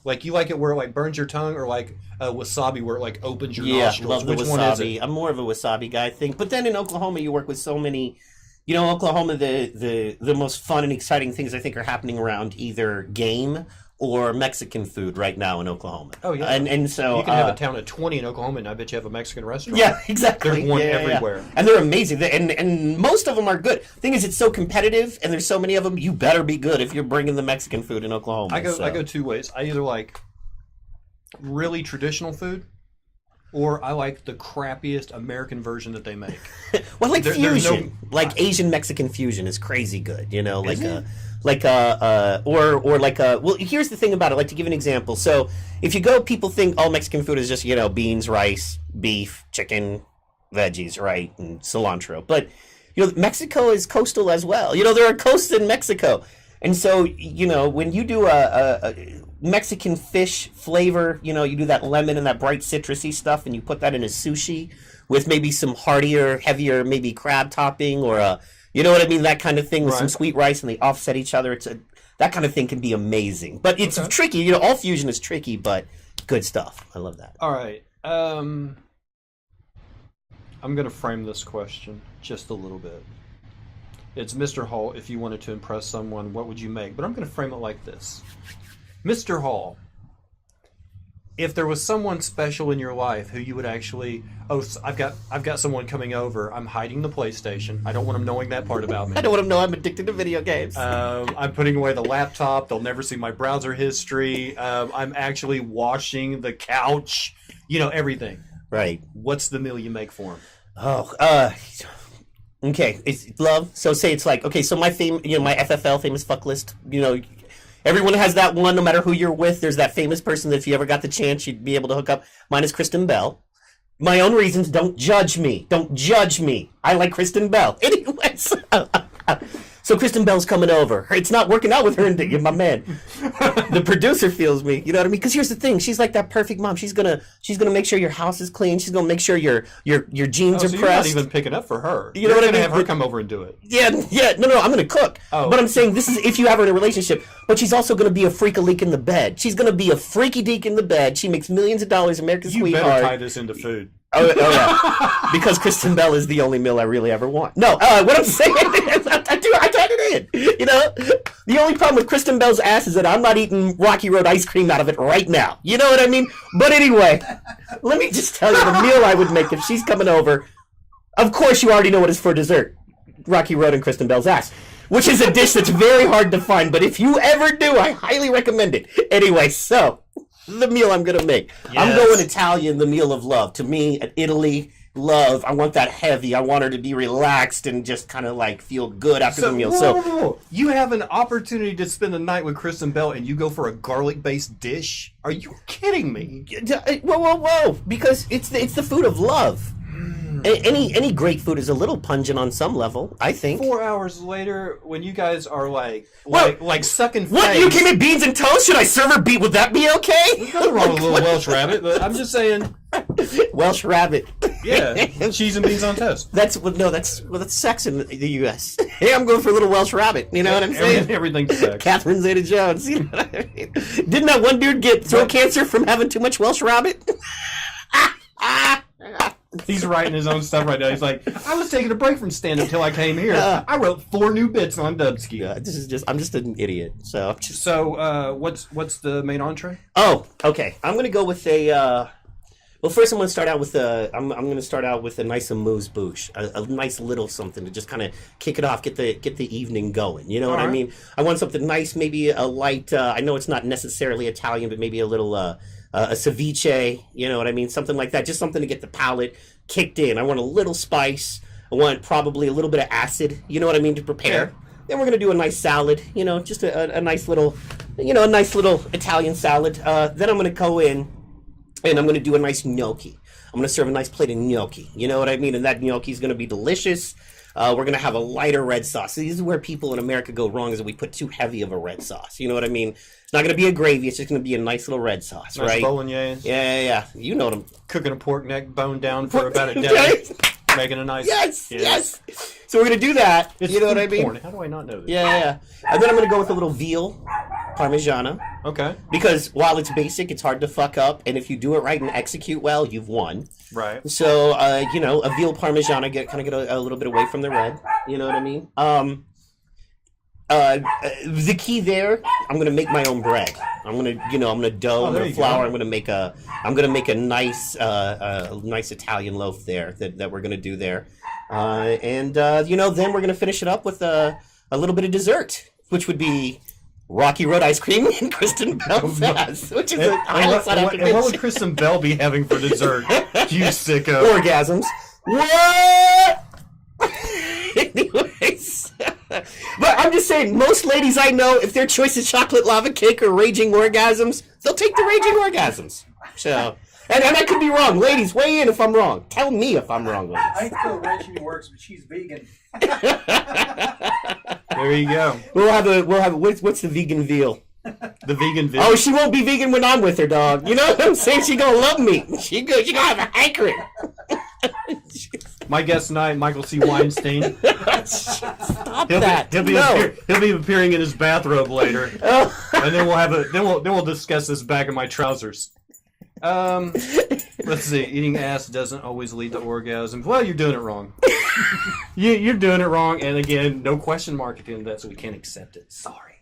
Like you like it where it like burns your tongue, or like wasabi where it like opens your nostrils? Yeah, love the Which wasabi. one is it? I'm more of a wasabi guy, I think. But then in Oklahoma, you work with so many. You know, Oklahoma, the most fun and exciting things I think are happening around either game or Mexican food right now in Oklahoma. Oh yeah, and so you can have a town of 20 in Oklahoma, and I bet you have a Mexican restaurant. Yeah, exactly. There's one everywhere, and they're amazing. And most of them are good. Thing is, it's so competitive, and there's so many of them. You better be good if you're bringing the Mexican food in Oklahoma. I go 2 ways. I either like really traditional food, or I like the crappiest American version that they make. Well, like fusion, like Asian Mexican fusion is crazy good. You know, well, here's the thing about it. Like to give an example. So if you go, people think all Mexican food is just beans, rice, beef, chicken, veggies, right, and cilantro. But Mexico is coastal as well. There are coasts in Mexico, and so when you do a Mexican fish flavor, you do that lemon and that bright citrusy stuff, and you put that in a sushi with maybe some heartier, heavier, maybe crab topping, or you know what I mean, that kind of thing with some sweet rice, and they offset each other. That kind of thing can be amazing, but it's tricky. All fusion is tricky, but good stuff. I love that. All right, I'm going to frame this question just a little bit. It's Mr. Hall. If you wanted to impress someone, what would you make? But I'm going to frame it like this. Mr. Hall, if there was someone special in your life who you would actually, I've got someone coming over. I'm hiding the PlayStation. I don't want them knowing that part about me. I don't want them to know I'm addicted to video games. I'm putting away the laptop. They'll never see my browser history. I'm actually washing the couch. Everything. Right. What's the meal you make for them? Okay. It's love. So say it's like, okay, so my my FFL famous fuck list, everyone has that one, no matter who you're with. There's that famous person that if you ever got the chance, you'd be able to hook up. Mine is Kristen Bell. My own reasons, don't judge me. Don't judge me. I like Kristen Bell. Anyways. So Kristen Bell's coming over. It's not working out with her and my man. The producer feels me. You know what I mean? Because here's the thing. She's like that perfect mom. She's gonna make sure your house is clean. She's gonna make sure your jeans are so pressed. You're not even picking up for her. You know what I mean? Have her come over and do it. Yeah. No. I'm gonna cook. Oh. But I'm saying this is if you have her in a relationship. But she's also gonna be a freak-a-leak in the bed. She's gonna be a freaky deek in the bed. She makes millions of dollars. America's sweetheart. You better tie this into food. Oh yeah, because Kristen Bell is the only meal I really ever want. No, what I'm saying is I tied it in. The only problem with Kristen Bell's ass is that I'm not eating Rocky Road ice cream out of it right now. You know what I mean? But anyway, let me just tell you the meal I would make if she's coming over. Of course, you already know what is for dessert: Rocky Road and Kristen Bell's ass. which is a dish that's very hard to find. But if you ever do, I highly recommend it. Anyway, so the meal I'm gonna make. Yes. I'm going Italian, the meal of love. To me, at Italy, love. I want that heavy. I want her to be relaxed and just kind of like feel good after the meal. Whoa. You have an opportunity to spend the night with Kristen Bell, and you go for a garlic-based dish? Are you kidding me? Whoa! Because it's the food of love. Any great food is a little pungent on some level, I think. 4 hours later, when you guys are like sucking face. What? You give me beans and toast? Should I serve her beet? Would that be okay? There's nothing wrong with a little Welsh rabbit, but I'm just saying. Welsh rabbit. Yeah, cheese and beans on toast. That's sex in the U.S. Hey, I'm going for a little Welsh rabbit. You know what I'm saying? Everything's sex. Catherine Zeta-Jones. You know what I mean? Didn't that one dude get throat cancer from having too much Welsh rabbit? He's writing his own stuff right now. He's like, I was taking a break from stand-up until I came here. I wrote 4 new bits on Dubsky. I'm just an idiot. So what's the main entree? Oh, okay. I'm gonna go with a. Well, first I'm gonna start out with I'm gonna start out with a nice amuse-bouche, a nice little something to just kind of kick it off, get the evening going. You know what I mean? I want something nice, maybe a light. I know it's not necessarily Italian, but maybe a little. A ceviche, you know what I mean? Something like that. Just something to get the palate kicked in. I want a little spice. I want probably a little bit of acid, you know what I mean, to prepare. Yeah. Then we're going to do a nice salad, you know, just a nice little, a nice little Italian salad. Then I'm going to go in and I'm going to do a nice gnocchi. I'm going to serve a nice plate of gnocchi, you know what I mean? And that gnocchi is going to be delicious. We're going to have a lighter red sauce. So this is where people in America go wrong, is that we put too heavy of a red sauce. You know what I mean? It's not going to be a gravy. It's just going to be a nice little red sauce, nice right? Bolognese. Yeah. You know what I'm... Cooking a pork neck bone down for about a day. Making a nice... Yes. So we're going to do that. You know what I mean? Porn. How do I not know this? Yeah. And then I'm going to go with a little veal Parmigiana. Okay. Because while it's basic, it's hard to fuck up. And if you do it right and execute well, you've won. Right. So, a veal Parmigiana, get a little bit away from the red. You know what I mean? The key there, I'm gonna make my own bread. I'm gonna dough. I'm gonna flour. I'm gonna make a nice Italian loaf there that we're gonna do there, then we're gonna finish it up with a little bit of dessert, which would be Rocky Road ice cream and Kristen Bell's ass, which is a highly sought after dish. And what would Kristen Bell be having for dessert? You sicko. Orgasms. What? Anyways. But I'm just saying, most ladies I know, if their choice is chocolate lava cake or raging orgasms, they'll take the raging orgasms. So, and I could be wrong. Ladies, weigh in if I'm wrong. Tell me if I'm wrong, ladies. I feel Rachel works, but she's vegan. There you go. We'll have what's the vegan veal? The vegan veal. Oh, she won't be vegan when I'm with her, dog. You know what I'm saying? She gonna love me. She gonna have a hankering. My guest tonight, Michael C. Weinstein. Stop that. He'll be appearing in his bathrobe later, and then we'll discuss this back in my trousers. Let's see. Eating ass doesn't always lead to orgasms. Well, you're doing it wrong. You're doing it wrong, and again, no question mark at the end of that, so we can't accept it. Sorry.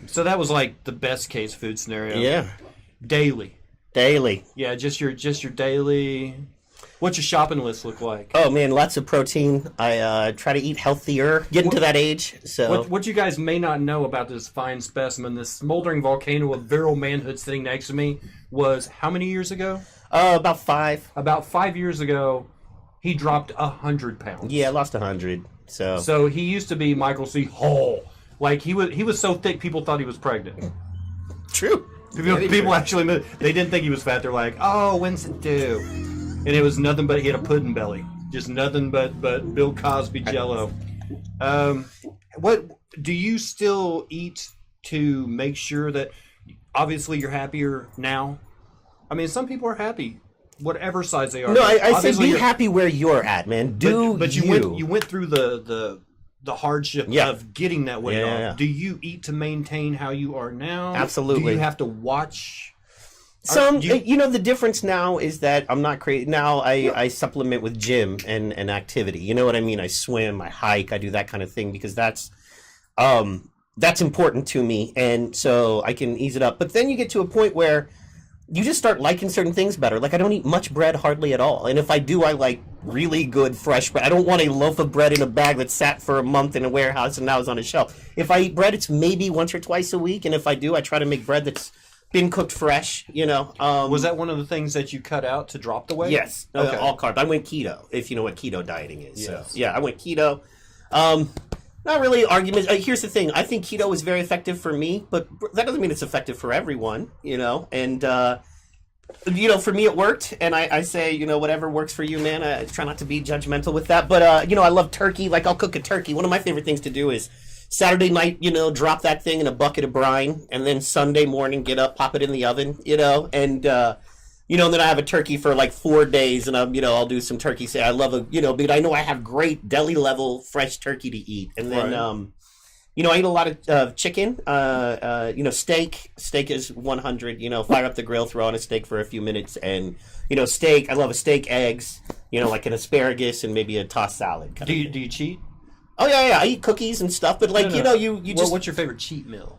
So that was like the best case food scenario. Yeah. Daily. Yeah, just your daily. What's your shopping list look like? Oh man, lots of protein. I try to eat healthier. Getting to that age, so. What you guys may not know about this fine specimen, this smoldering volcano of virile manhood sitting next to me, was how many years ago? About 5. About 5 years ago, he dropped 100 pounds. Yeah, I lost 100. So he used to be Michael C. Hall. Like he was so thick, people thought he was pregnant. True. People actually, they didn't think he was fat. They're like, oh, when's it due? And it was nothing but, he had a pudding belly. Just nothing but Bill Cosby jello. What do you still eat to make sure that, obviously you're happier now? I mean, some people are happy, whatever size they are. No, I say be happy where you're at, man. But you went through the hardship of getting that weight off. Yeah. Do you eat to maintain how you are now? Absolutely. Do you have to watch? The difference now is that I'm not crazy. Now I supplement with gym and activity. You know what I mean? I swim, I hike, I do that kind of thing because that's important to me, and so I can ease it up. But then you get to a point where you just start liking certain things better. Like I don't eat much bread hardly at all, and if I do, I like really good fresh bread. I don't want a loaf of bread in a bag that sat for a month in a warehouse and now is on a shelf. If I eat bread, it's maybe once or twice a week, and if I do, I try to make bread that's been cooked fresh, you know. Was that one of the things that you cut out to drop the weight? Yes, Okay. all carb. I went keto, if you know what keto dieting is. Yes. So, yeah, I went keto. Not really arguments. Here's the thing. I think keto is very effective for me, but that doesn't mean it's effective for everyone, you know. And, you know, for me it worked, and I say, you know, whatever works for you, man. I try not to be judgmental with that. But, you know, I love turkey. Like, I'll cook a turkey. One of my favorite things to do is Saturday night, you know, drop that thing in a bucket of brine, and then Sunday morning get up, pop it in the oven, you know, and you know, and then I have a turkey for like 4 days, and I'll do some turkey. Say I love you know, but I know I have great deli level fresh turkey to eat, and then Right. you know, I eat a lot of chicken, you know, steak. Steak is 100. You know, fire up the grill, throw on a steak for a few minutes, and you know, steak. I love a steak, eggs, you know, like an asparagus and maybe a tossed salad. Do you cheat? Oh yeah, I eat cookies and stuff, but like No. you know, you just What's your favorite cheat meal?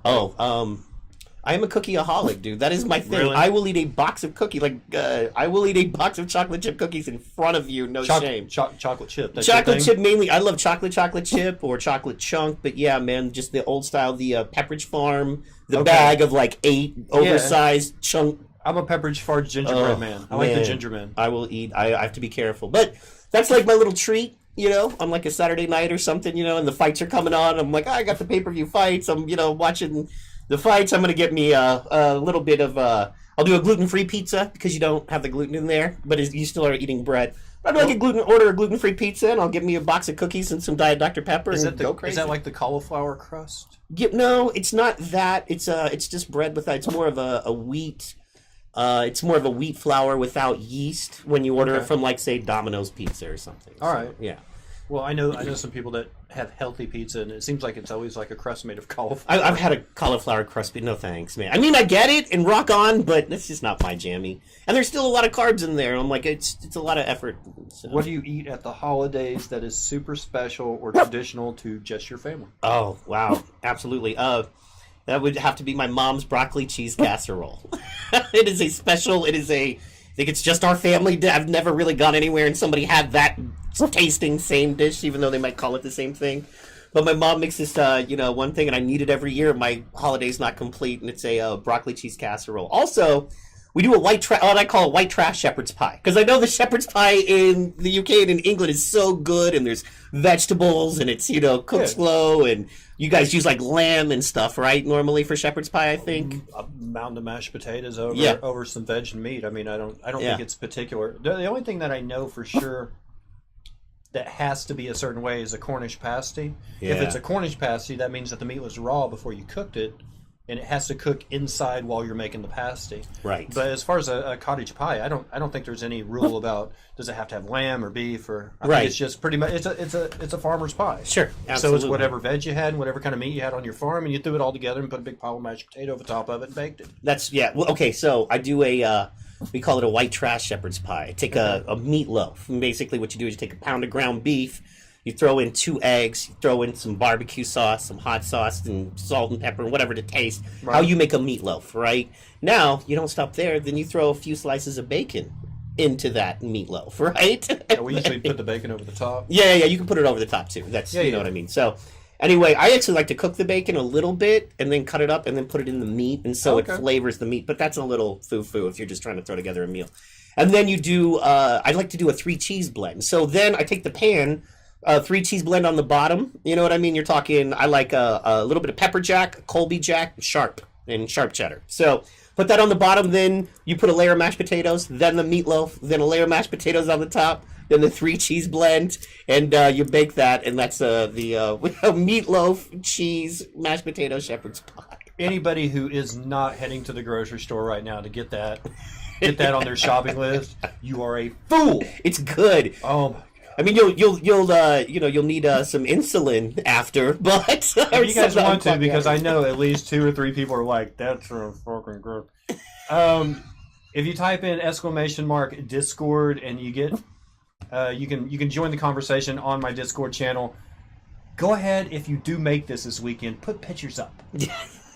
I am a cookieaholic, dude. That is my thing. Really? I will eat a box of I will eat a box of chocolate chip cookies in front of you, no shame. Chocolate chip. That's your Chocolate thing? chip mainly. I love chocolate chip or chocolate chunk, but yeah, man, just the old style, the Pepperidge Farm, the Okay. bag of like 8 oversized chunk. I'm a Pepperidge Farm gingerbread Oh, man. I like the man. ginger man. I will eat. I have to be careful, but that's like my little treat. You know, on like a Saturday night or something, you know, and the fights are coming on. I'm like, I got the pay-per-view fights. I'm, you know, watching the fights. I'm going to get me a little bit of, I'll do a gluten-free pizza because you don't have the gluten in there, but you still are eating bread. I'd like order a gluten-free pizza, and I'll get me a box of cookies and some Diet Dr. Pepper and go crazy. Is that like the cauliflower crust? No, it's not that. It's just bread with it's more of a wheat. It's more of a wheat flour without yeast when you order it from, like, say, Domino's Pizza or something. All right. Yeah. Well, I know some people that have healthy pizza, and it seems like it's always like a crust made of cauliflower. I've had a cauliflower crust, but no thanks, man. I mean, I get it and rock on, but that's just not my jammy. And there's still a lot of carbs in there. I'm like, it's a lot of effort. So. What do you eat at the holidays that is super special or traditional to just your family? Oh, wow. Absolutely. That would have to be my mom's broccoli cheese casserole. It is a special, I think it's just our family. I've never really gone anywhere and somebody had that tasting same dish, even though they might call it the same thing. But my mom makes this, you know, one thing, and I need it every year. My holiday's not complete, and it's a broccoli cheese casserole. Also, we do what I call a white trash shepherd's pie. Because I know the shepherd's pie in the UK and in England is so good, and there's vegetables, and it's, you know, cooked slow, and you guys use, like, lamb and stuff, right, normally for shepherd's pie, I think? A mound of mashed potatoes over some veg and meat. I mean, I don't think it's particular. The only thing that I know for sure that has to be a certain way is a Cornish pasty. Yeah. If it's a Cornish pasty, that means that the meat was raw before you cooked it, and it has to cook inside while you're making the pasty. Right. But as far as a cottage pie, I don't think there's any rule about does it have to have lamb or beef or I think it's just pretty much it's a farmer's pie. Sure, So absolutely. it's whatever veg you had, and whatever kind of meat you had on your farm, and you threw it all together and put a big pile of mashed potato over top of it and baked it. That's well, okay. So I do we call it a white trash shepherd's pie. I take a meatloaf. And basically, what you do is you take a pound of ground beef, you throw in 2 eggs, you throw in some barbecue sauce, some hot sauce, and salt and pepper, and whatever to taste. Right. How you make a meatloaf, right? Now you don't stop there. Then you throw a few slices of bacon into that meatloaf, right? Yeah, we usually put the bacon over the top. Yeah. You can put it over the top too. That's you know what I mean. So anyway, I actually like to cook the bacon a little bit and then cut it up and then put it in the meat, and so it flavors the meat. But that's a little foo-foo if you're just trying to throw together a meal. And then you do. I like to do a 3 cheese blend. So then I take the pan. 3 cheese blend on the bottom. You know what I mean? You're talking. I like a little bit of pepper jack, Colby jack, sharp cheddar. So put that on the bottom. Then you put a layer of mashed potatoes. Then the meatloaf. Then a layer of mashed potatoes on the top. Then the 3 cheese blend, and you bake that, and that's the meatloaf, cheese, mashed potato shepherd's pie. Anybody who is not heading to the grocery store right now to get that on their shopping list, you are a fool. It's good. Oh my god. I mean, you'll need some insulin after, but If you guys want to, because I know at least 2 or 3 people are like, that's so fucking gross. If you type in !Discord and you get, you can join the conversation on my Discord channel. Go ahead, if you do make this weekend, put pictures up.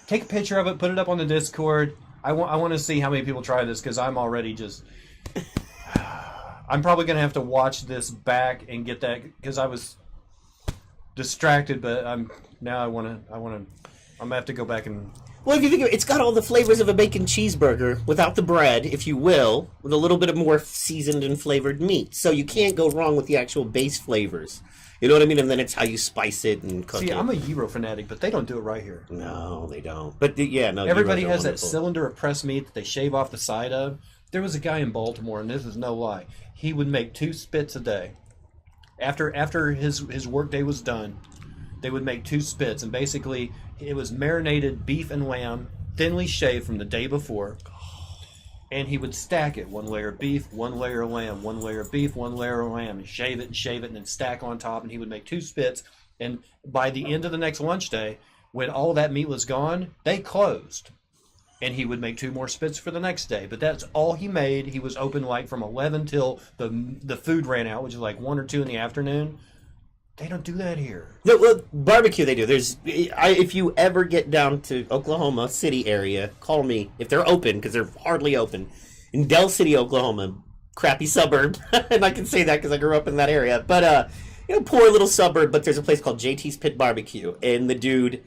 Take a picture of it, put it up on the Discord. I want to see how many people try this because I'm already just. I'm probably going to have to watch this back and get that because I was distracted, but I'm going to have to go back and... Well, if you think of it, it's got all the flavors of a bacon cheeseburger without the bread, if you will, with a little bit of more seasoned and flavored meat. So you can't go wrong with the actual base flavors. You know what I mean? And then it's how you spice it and cook it. See, I'm a gyro fanatic, but they don't do it right here. No, they don't. But yeah, no. Everybody gyros are has that wonderful. cylinder of pressed meat that they shave off the side of. There was a guy in Baltimore, and this is no lie. He would make 2 spits a day. After his work day was done, they would make 2 spits, and basically it was marinated beef and lamb, thinly shaved from the day before. And he would stack it, 1 layer of beef, 1 layer of lamb, 1 layer of beef, 1 layer of lamb, and shave it, and then stack on top. And he would make 2 spits. And by the end of the next lunch day, when all that meat was gone, they closed. And he would make 2 more spits for the next day. But that's all he made. He was open like from 11 till the food ran out, which is like 1 or 2 in the afternoon. They don't do that here. No, well, barbecue they do. If you ever get down to Oklahoma City area, call me if they're open because they're hardly open. In Del City, Oklahoma, crappy suburb, and I can say that because I grew up in that area. But poor little suburb. But there's a place called JT's Pit Barbecue, and the dude,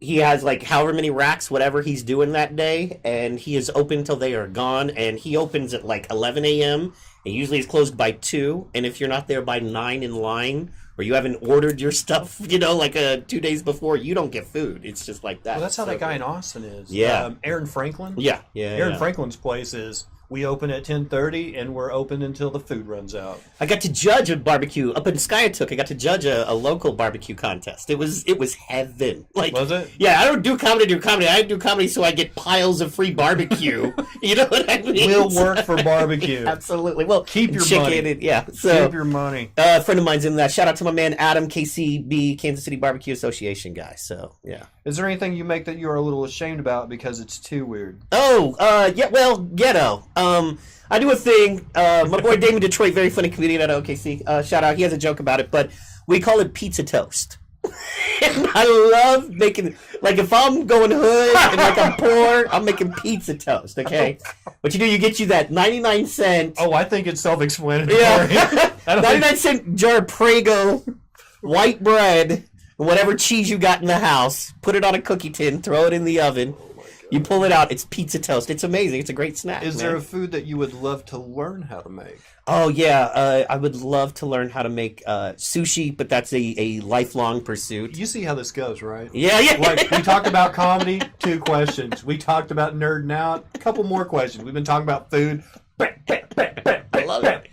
he has like however many racks, whatever he's doing that day, and he is open till they are gone. And he opens at like 11 a.m. and usually is closed by 2. And if you're not there by 9 in line, or you haven't ordered your stuff, like 2 days before, you don't get food. It's just like that. Well, that's how so that guy in Austin is. Yeah. Aaron Franklin. Yeah. Aaron Franklin's place is, we open at 10:30 and we're open until the food runs out. I got to judge a barbecue up in Skiatook. I got to judge a local barbecue contest. It was heaven. Like, was it? Yeah, I don't do comedy. I do comedy so I get piles of free barbecue. You know what I mean? We'll work for barbecue. Absolutely. Well, keep your chicken money. And, so, keep your money. A friend of mine's in that. Shout out to my man Adam, KCB, Kansas City Barbecue Association guy. So yeah. Is there anything you make that you're a little ashamed about because it's too weird? Oh, yeah, well, ghetto. I do a thing. My boy Damon Detroit, very funny comedian at OKC. Shout out. He has a joke about it, but we call it pizza toast. And I love making, like, if I'm going hood and like I'm poor, I'm making pizza toast. Okay, what you do? You get you that 99-cent. Oh, I think it's self-explanatory. Yeah, 99-cent jar of Prego white bread and whatever cheese you got in the house. Put it on a cookie tin. Throw it in the oven. You pull it out, it's pizza toast. It's amazing. It's a great snack. Is there a food that you would love to learn how to make? Oh, yeah. I would love to learn how to make sushi, but that's a lifelong pursuit. You see how this goes, right? Yeah. Like, we talked about comedy, 2 questions. We talked about nerding out, a couple more questions. We've been talking about food. I love it.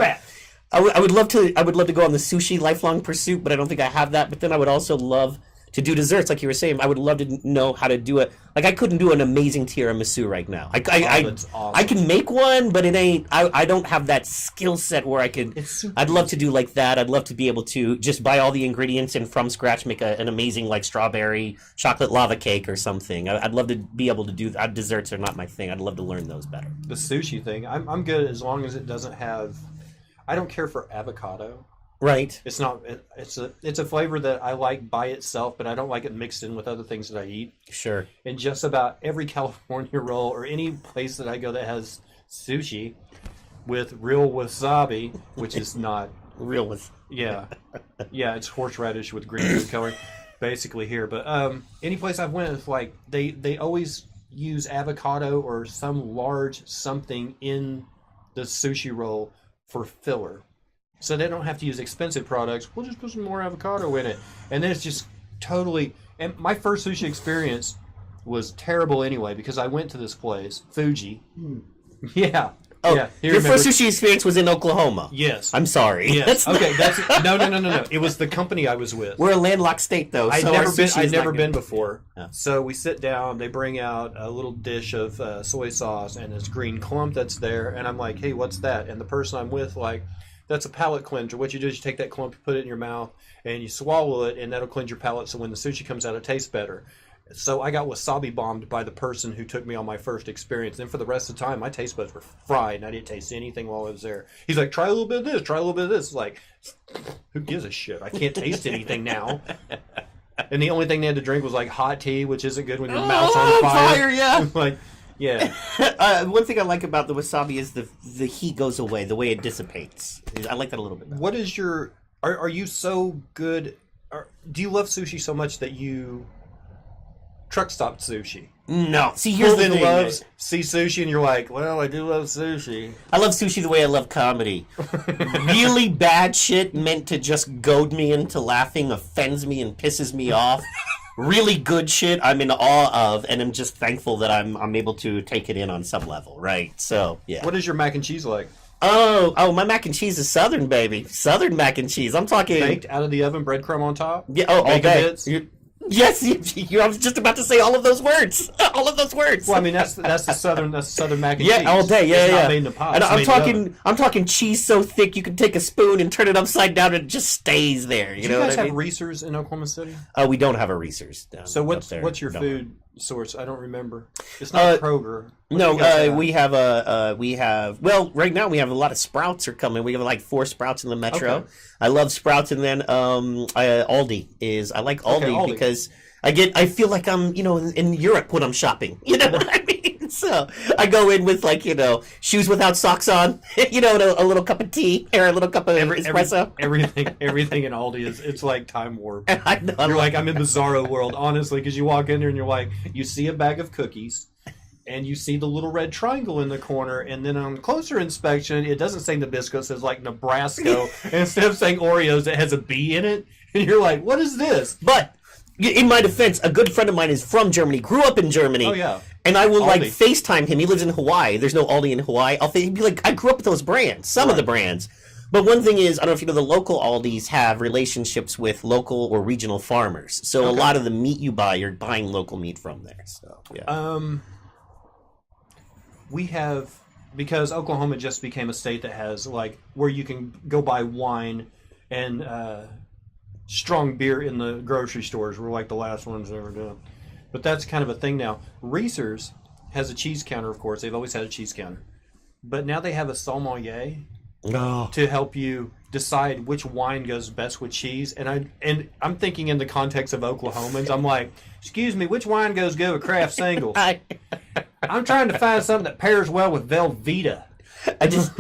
I would love to go on the sushi lifelong pursuit, but I don't think I have that. But then I would also love to do desserts, like you were saying. I would love to know how to do it. Like, I couldn't do an amazing tiramisu right now. That's awesome. I can make one, but it ain't. I don't have that skill set where I could. I'd love to do like that. I'd love to be able to just buy all the ingredients and from scratch make an amazing like strawberry chocolate lava cake or something. I'd love to be able to do that. Desserts are not my thing. I'd love to learn those better. The sushi thing, I'm good as long as it doesn't have. I don't care for avocado. Right. It's not. It's a flavor that I like by itself, but I don't like it mixed in with other things that I eat. Sure. And just about every California roll or any place that I go that has sushi with real wasabi, which is not real wasabi. Yeah, it's horseradish with green food coloring, basically here. But any place I've went, it's like they always use avocado or some large something in the sushi roll for filler. So they don't have to use expensive products. We'll just put some more avocado in it. And then it's just totally... And my first sushi experience was terrible anyway, because I went to this place, Fuji. Yeah. Oh, yeah. Your first sushi experience was in Oklahoma. Yes. I'm sorry. Yes. Okay, that's... No. It was the company I was with. We're a landlocked state, though. I'd never been before. Yeah. So we sit down, they bring out a little dish of soy sauce and this green clump that's there, and I'm like, hey, what's that? And the person I'm with, like... That's a palate cleanser. What you do is you take that clump, you put it in your mouth, and you swallow it, and that'll cleanse your palate so when the sushi comes out, it tastes better. So I got wasabi bombed by the person who took me on my first experience. Then for the rest of the time, my taste buds were fried, and I didn't taste anything while I was there. He's like, try a little bit of this, try a little bit of this. It's like, who gives a shit? I can't taste anything now. And the only thing they had to drink was like hot tea, which isn't good when your mouth's on fire. Yeah. Like, Yeah. One thing I like about the wasabi is the heat goes away, the way it dissipates. I like that a little bit better. What is your... Are you so good... do you love sushi so much that you truck stopped sushi? No. See, here's the thing. Loves see sushi and you're like, well, I do love sushi. I love sushi the way I love comedy. Really bad shit meant to just goad me into laughing offends me and pisses me off. Really good shit I'm in awe of, and I'm just thankful that I'm able to take it in on some level, right? So, yeah. What is your mac and cheese like? Oh, my mac and cheese is Southern, baby. Southern mac and cheese. I'm talking... Baked out of the oven, breadcrumb on top? Yeah, all Bacon day. bits? Yes, I was just about to say all of those words. All of those words. Well, I mean, that's the southern mac and cheese. Yeah, all day. Yeah, it's yeah. Not made in a pot. And It's I'm talking cheese so thick you can take a spoon and turn it upside down and it just stays there. You Do know you guys what I have mean? Reese's in Oklahoma City? We don't have a Reese's. Down, So up there. what's your No. food source? I don't remember. It's not Kroger. What do you guys No, have? we have well, right now we have a lot of Sprouts are coming. We have like 4 Sprouts in the metro. Okay. I love Sprouts, and then Aldi is. I like Aldi, Aldi. because I feel like I'm in Europe when I'm shopping. You know what I mean? So I go in with shoes without socks on, and a little cup of tea or a little cup of espresso. Everything in Aldi it's like time warp. I know. You're like, I'm in Bizarro world, honestly, because you walk in there and you're like, you see a bag of cookies, and you see the little red triangle in the corner, and then on closer inspection, it doesn't say Nabisco, it says like Nebraska, and instead of saying Oreos, it has a B in it, and you're like, what is this? But in my defense, a good friend of mine is from Germany, grew up in Germany. Oh, yeah. And I will Aldi. FaceTime him. He lives in Hawaii. There's no Aldi in Hawaii. He'd be like, I grew up with those brands, some of the brands. But one thing is, I don't know if you know, the local Aldis have relationships with local or regional farmers. So a lot of the meat you buy, you're buying local meat from there. So yeah. We have, because Oklahoma just became a state that has like where you can go buy wine and strong beer in the grocery stores. We're like the last ones ever done. But that's kind of a thing now. Reese's has a cheese counter, of course. They've always had a cheese counter. But now they have a sommelier to help you decide which wine goes best with cheese. And I'm thinking in the context of Oklahomans. I'm like, excuse me, which wine goes good with craft singles? I'm trying to find something that pairs well with Velveeta. I just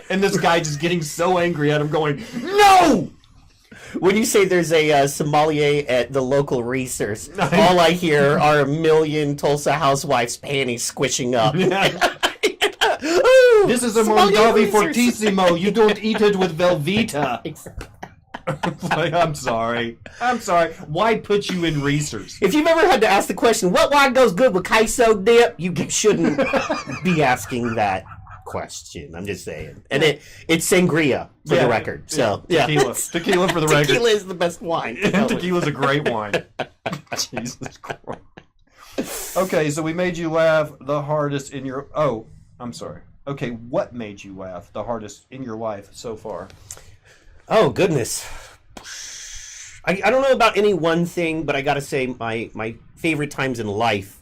And this guy just getting so angry at him going, no! When you say there's a sommelier at the local Reese's, all I hear are a million Tulsa housewives' panties squishing up. Ooh, This is a sommelier Mondavi Reese's. Fortissimo. You don't eat it with Velveeta. Like, I'm sorry. Why put you in Reese's? If you've ever had to ask the question, what wine goes good with queso dip, you shouldn't be asking that question. I'm just saying. And it's sangria for the record. So Tequila. Tequila for the record. Tequila is the best wine. Tequila's a great wine. Jesus Christ. Okay, so we made you laugh the hardest in your... Oh, I'm sorry. Okay, what made you laugh the hardest in your life so far? Oh, goodness. I don't know about any one thing, but I gotta say my favorite times in life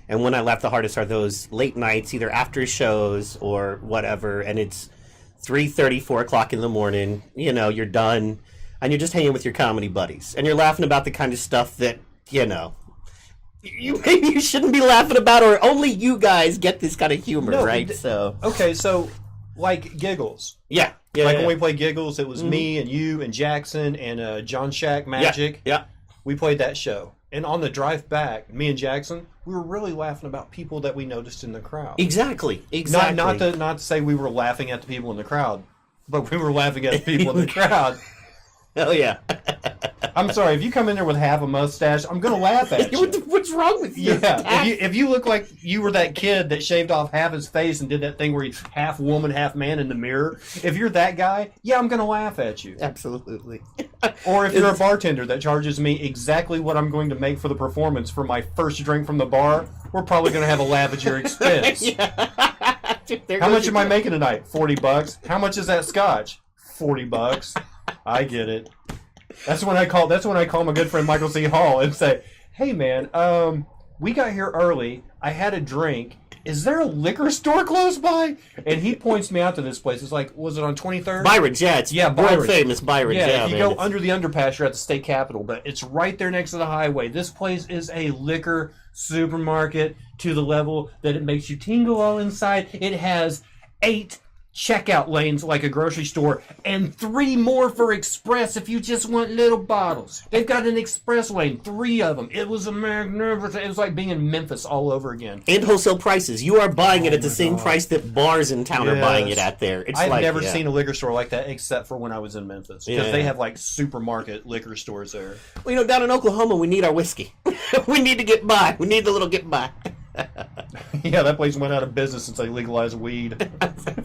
and when I laugh the hardest are those late nights, either after shows or whatever, and it's 3:30, 4 o'clock in the morning, you're done, and you're just hanging with your comedy buddies, and you're laughing about the kind of stuff that, maybe you shouldn't be laughing about, or only you guys get this kind of humor, right? So okay, so like Giggles. Yeah. When we played Giggles, it was me and you and Jackson and John Shack Magic. Yeah. We played that show. And on the drive back, me and Jackson, we were really laughing about people that we noticed in the crowd. Exactly. Not to say we were laughing at the people in the crowd, but we were laughing at the people in the crowd. Oh, yeah. I'm sorry, if you come in there with half a mustache, I'm going to laugh at you. What's wrong with you? Yeah, if you look like you were that kid that shaved off half his face and did that thing where he's half woman, half man in the mirror, if you're that guy, yeah, I'm going to laugh at you. Absolutely. Or if you're a bartender that charges me exactly what I'm going to make for the performance for my first drink from the bar, we're probably going to have a laugh at your expense. Dude, How much am I making tonight? $40. How much is that scotch? $40. I get it. That's when I call my good friend Michael C. Hall and say, "Hey man, we got here early. I had a drink, is there a liquor store close by? And he points me out to this place. It's like, was it on 23rd? Byron's, yeah. It's Yeah, world Byron's. famous Byron's. Yeah, if you man. go under the underpass, you're at the state capitol, but it's right there next to the highway. This place is a liquor supermarket to the level that it makes you tingle all inside. It has 8 checkout lanes like a grocery store and 3 more for express if you just want little bottles. They've got an express lane, 3 of them. It was a magnificent. It was like being in Memphis all over again. And wholesale prices. You are buying it at the same price that bars in town are buying it at there. It's I've like, never seen a liquor store like that except for when I was in Memphis because Yeah. they have like supermarket liquor stores there. Well, you know, down in Oklahoma, we need our whiskey. We need to get by. We need the little get by. Yeah, that place went out of business since they legalized weed.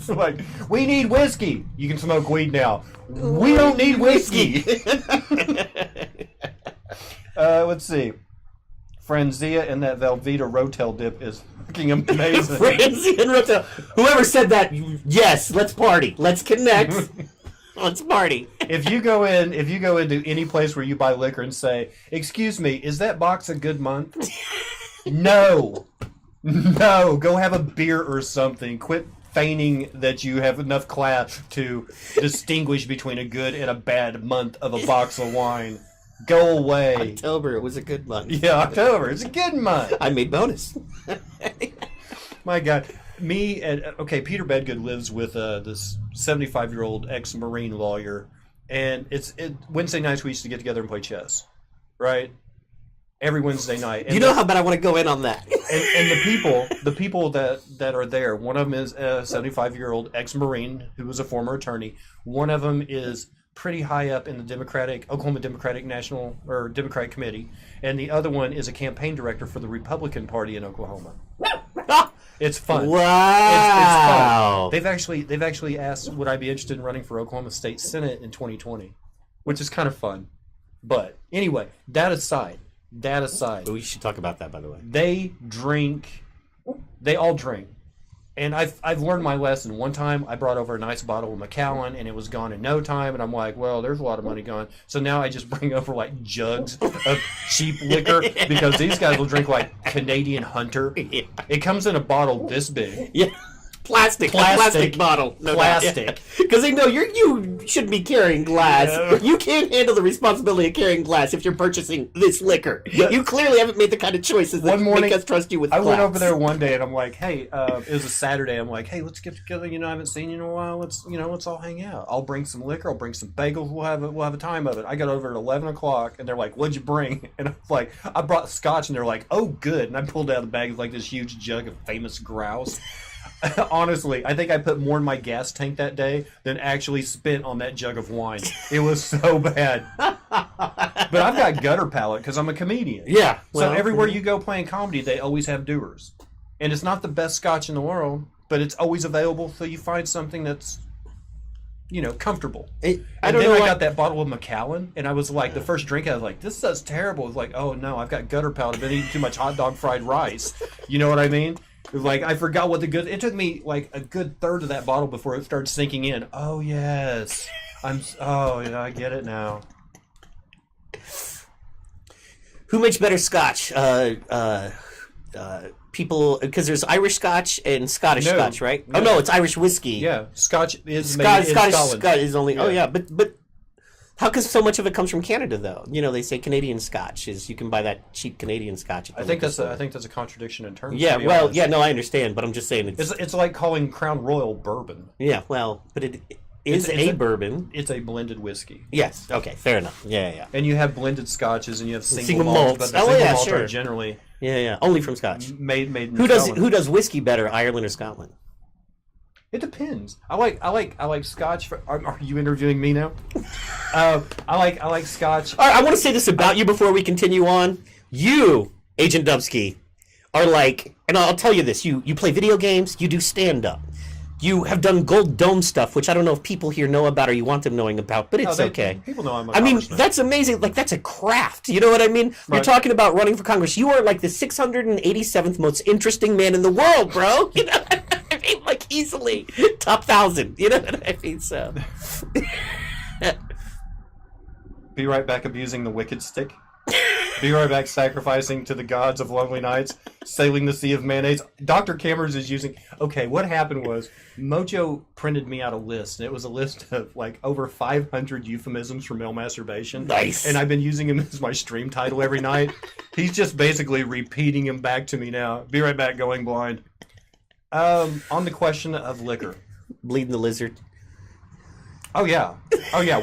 Like, we need whiskey. You can smoke weed now. We don't need whiskey. Let's see. Franzia and that Velveeta Rotel dip is fucking amazing. Francie and Rotel. Whoever said that, yes, let's party. Let's connect. Let's party. If you go into any place where you buy liquor and say, "Excuse me, is that box a good month?" No. No, go have a beer or something. Quit feigning that you have enough class to distinguish between a good and a bad month of a box of wine. Go away. October, it was a good month. Yeah, October. It's a good month. I made bonus. My God. Peter Bedgood lives with this 75-year-old ex-Marine lawyer, and Wednesday nights we used to get together and play chess, right? Every Wednesday night. And you know how bad I want to go in on that. and the people that are there, one of them is a 75-year-old ex-Marine who was a former attorney. One of them is pretty high up in the Oklahoma Democratic Democratic Committee, and the other one is a campaign director for the Republican Party in Oklahoma. It's fun. Wow. It's fun. They've actually asked would I be interested in running for Oklahoma State Senate in 2020, which is kind of fun. But anyway, that aside. We should talk about that, by the way. They all drink. And I've learned my lesson. One time I brought over a nice bottle of Macallan and it was gone in no time, and I'm like, well, there's a lot of money gone. So now I just bring over like jugs of cheap liquor because these guys will drink like Canadian Hunter. Yeah. It comes in a bottle this big. Yeah. Plastic bottle. No Plastic. Because they know you shouldn't be carrying glass. Yeah. You can't handle the responsibility of carrying glass if you're purchasing this liquor. You clearly haven't made the kind of choices that make us trust you with glass. I went over there one day and I'm like, hey, it was a Saturday. I'm like, hey, let's get together. I haven't seen you in a while. Let's all hang out. I'll bring some liquor. I'll bring some bagels. We'll have a time of it. I got over at 11 o'clock and they're like, what'd you bring? And I was like, I brought scotch, and they're like, oh, good. And I pulled out of the bag like this huge jug of famous grouse. Honestly, I think I put more in my gas tank that day than actually spent on that jug of wine. It was so bad. But I've got gutter palate because I'm a comedian. Yeah. So everywhere you go playing comedy, they always have doers. And it's not the best scotch in the world, but it's always available, so you find something that's, comfortable. I got that bottle of Macallan, and I was like, the first drink, I was like, this is terrible. It's like, oh no, I've got gutter palate. I've been eating too much hot dog fried rice. You know what I mean? Like, I forgot what it took me like a good third of that bottle before it started sinking in. Oh yes, I get it now. Who makes better scotch? People, because there's Irish scotch and Scottish scotch, right? No. Oh no, it's Irish whiskey. Yeah, scotch is made in Scottish Scotland. scotch is only. Yeah. Oh yeah, but how come so much of it comes from Canada though? They say Canadian scotch is you can buy that cheap Canadian scotch. At the I think liquor that's store. a contradiction in terms. Yeah, to be well, honest. yeah, no, I understand, but I'm just saying It's like calling Crown Royal bourbon. yeah, well, but it is It's a bourbon. It's a blended whiskey. Yes. Okay. Fair enough. Yeah. And you have blended scotches and you have single Single malts, malts. but the Oh, single yeah, malts sure. are generally Yeah. Only from Scotch. made in Who does Scotland. whiskey better, Ireland or Scotland? It depends. I like Scotch. Are you interviewing me now? I like Scotch. All right, I want to say this about you before we continue on. You, Agent Dubsky, are like, and I'll tell you this: you play video games, you do stand-up, you have done Gold Dome stuff, which I don't know if people here know about or you want them knowing about, but it's okay. People know I'm a I mean, congressman. that's amazing. Like, that's a craft. You know what I mean? You're Right. talking about running for Congress. You are like the 687th most interesting man in the world, bro. You know what I mean? Like, easily top 1,000. You know what I mean? So. Be right back abusing the wicked stick. Be right back, sacrificing to the gods of lonely nights, sailing the sea of mayonnaise. Dr. Cameras is using... Okay, what happened was Mojo printed me out a list, and it was a list of like over 500 euphemisms for male masturbation. Nice. And I've been using him as my stream title every night. He's just basically repeating him back to me now. Be right back, going blind. On the question of liquor. Bleeding the lizard. Oh yeah,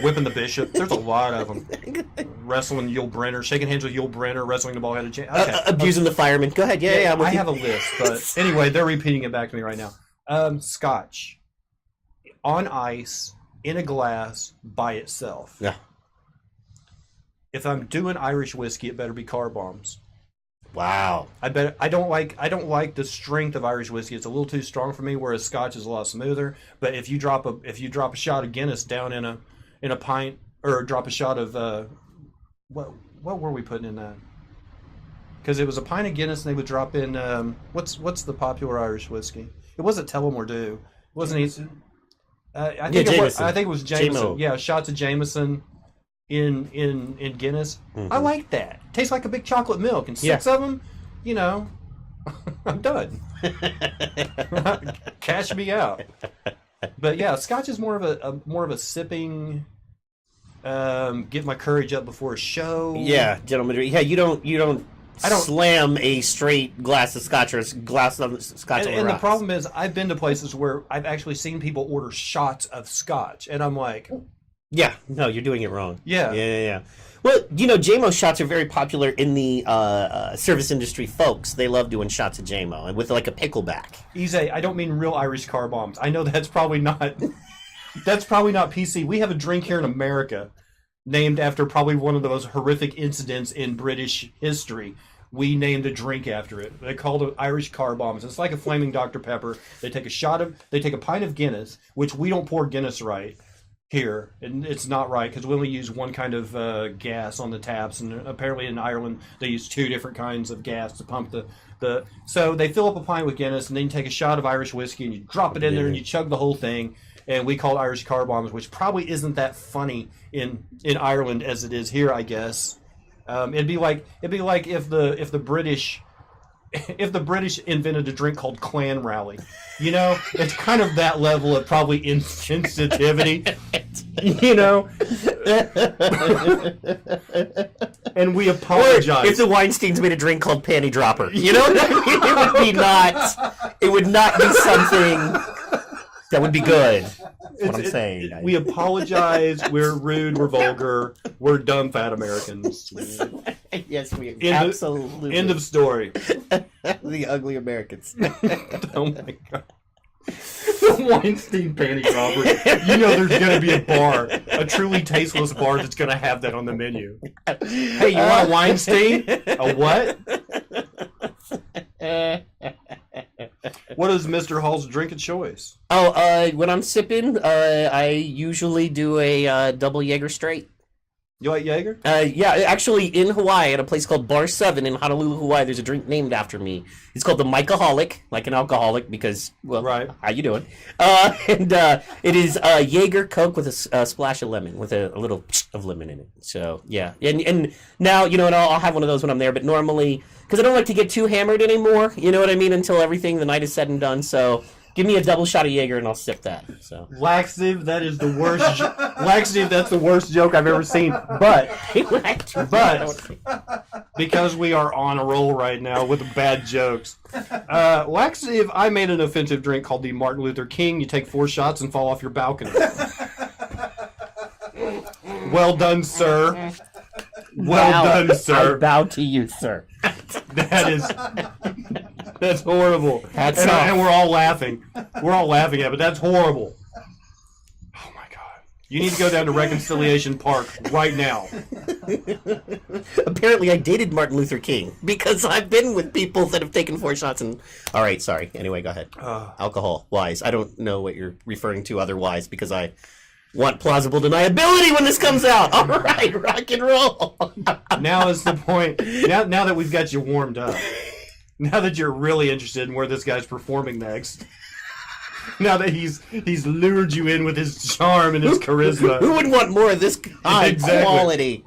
whipping the bishop. There's a lot of them. Wrestling Yul Brynner, shaking hands with Yul Brynner, wrestling the ball-headed champ. Okay. Abusing the fireman. Go ahead. Yeah. I have a list, but anyway, they're repeating it back to me right now. Scotch, on ice, in a glass, by itself. Yeah. If I'm doing Irish whiskey, it better be car bombs. Wow. I don't like the strength of Irish whiskey. It's a little too strong for me. Whereas Scotch is a lot smoother. But if you drop a shot of Guinness down in a pint, or drop a shot of what were we putting in that? Because it was a pint of Guinness, and they would drop in what's the popular Irish whiskey? It wasn't Tullamore Dew. It wasn't. I think it was Jameson. Yeah, shots of Jameson in Guinness. Mm-hmm. I like that. Tastes like a big chocolate milk, and six of them, I'm done. Cash me out. But yeah, Scotch is more of a sipping. Get my courage up before a show. Yeah, gentlemen. Yeah, you don't slam a straight glass of Scotch or a glass of Scotch. And the problem is, I've been to places where I've actually seen people order shots of Scotch, and I'm like, yeah, no, you're doing it wrong. Yeah. Well, JMO shots are very popular in the service industry, folks. They love doing shots of JMO, and with like a pickleback. Easy, I don't mean real Irish car bombs. I know that's probably not PC. We have a drink here in America named after probably one of the most horrific incidents in British history. We named a drink after it. They called it Irish car bombs. It's like a flaming Dr. Pepper. They take a pint of Guinness, which we don't pour Guinness right here, and it's not right because we only use one kind of gas on the taps, and apparently in Ireland they use two different kinds of gas to pump the. So they fill up a pint with Guinness, and then you take a shot of Irish whiskey, and you drop it in there, and you chug the whole thing. And we call it Irish car bombs, which probably isn't that funny in Ireland as it is here, I guess. It'd be like if the British invented a drink called Clan Rally. It's kind of that level of probably insensitivity. And we apologize. Or if the Weinsteins made a drink called Panty Dropper, it would not be something that would be good. That's what I'm saying. We apologize. We're rude. We're vulgar. We're dumb fat Americans. Yes, we absolutely. End of story. The ugly Americans. Oh my god. The Weinstein panty dropper. There's going to be a bar, a truly tasteless bar that's going to have that on the menu. Hey, you want a Weinstein? A what? What is Mr. Hall's drink of choice? When I'm sipping, I usually do a double Jaeger straight. You like Jaeger? Yeah, actually, in Hawaii, at a place called Bar 7 in Honolulu, Hawaii, there's a drink named after me. It's called the Micaholic, like an alcoholic, because, well, right. How you doing? It is Jaeger Coke with a splash of lemon, with a little of lemon in it. So, yeah. And now, I'll have one of those when I'm there, but normally, because I don't like to get too hammered anymore, you know what I mean, until the night is said and done, so... Give me a double shot of Jaeger and I'll sip that. So laxative, that is the worst. Laxative, that's the worst joke I've ever seen. But because we are on a roll right now with bad jokes, laxative. I made an offensive drink called the Martin Luther King. You take 4 shots and fall off your balcony. Well done, sir. Well done, sir. I bow to you, sir. That's horrible. And we're all laughing. We're all laughing at it, but that's horrible. Oh my god. You need to go down to Reconciliation Park right now. Apparently I dated Martin Luther King because I've been with people that have taken 4 shots and... All right, sorry. Anyway, go ahead. Alcohol. Wise. I don't know what you're referring to otherwise because I want plausible deniability when this comes out. All right, rock and roll. Now is the point. Now that we've got you warmed up. Now that you're really interested in where this guy's performing next. Now that he's lured you in with his charm and his charisma. Who would want more of this high quality?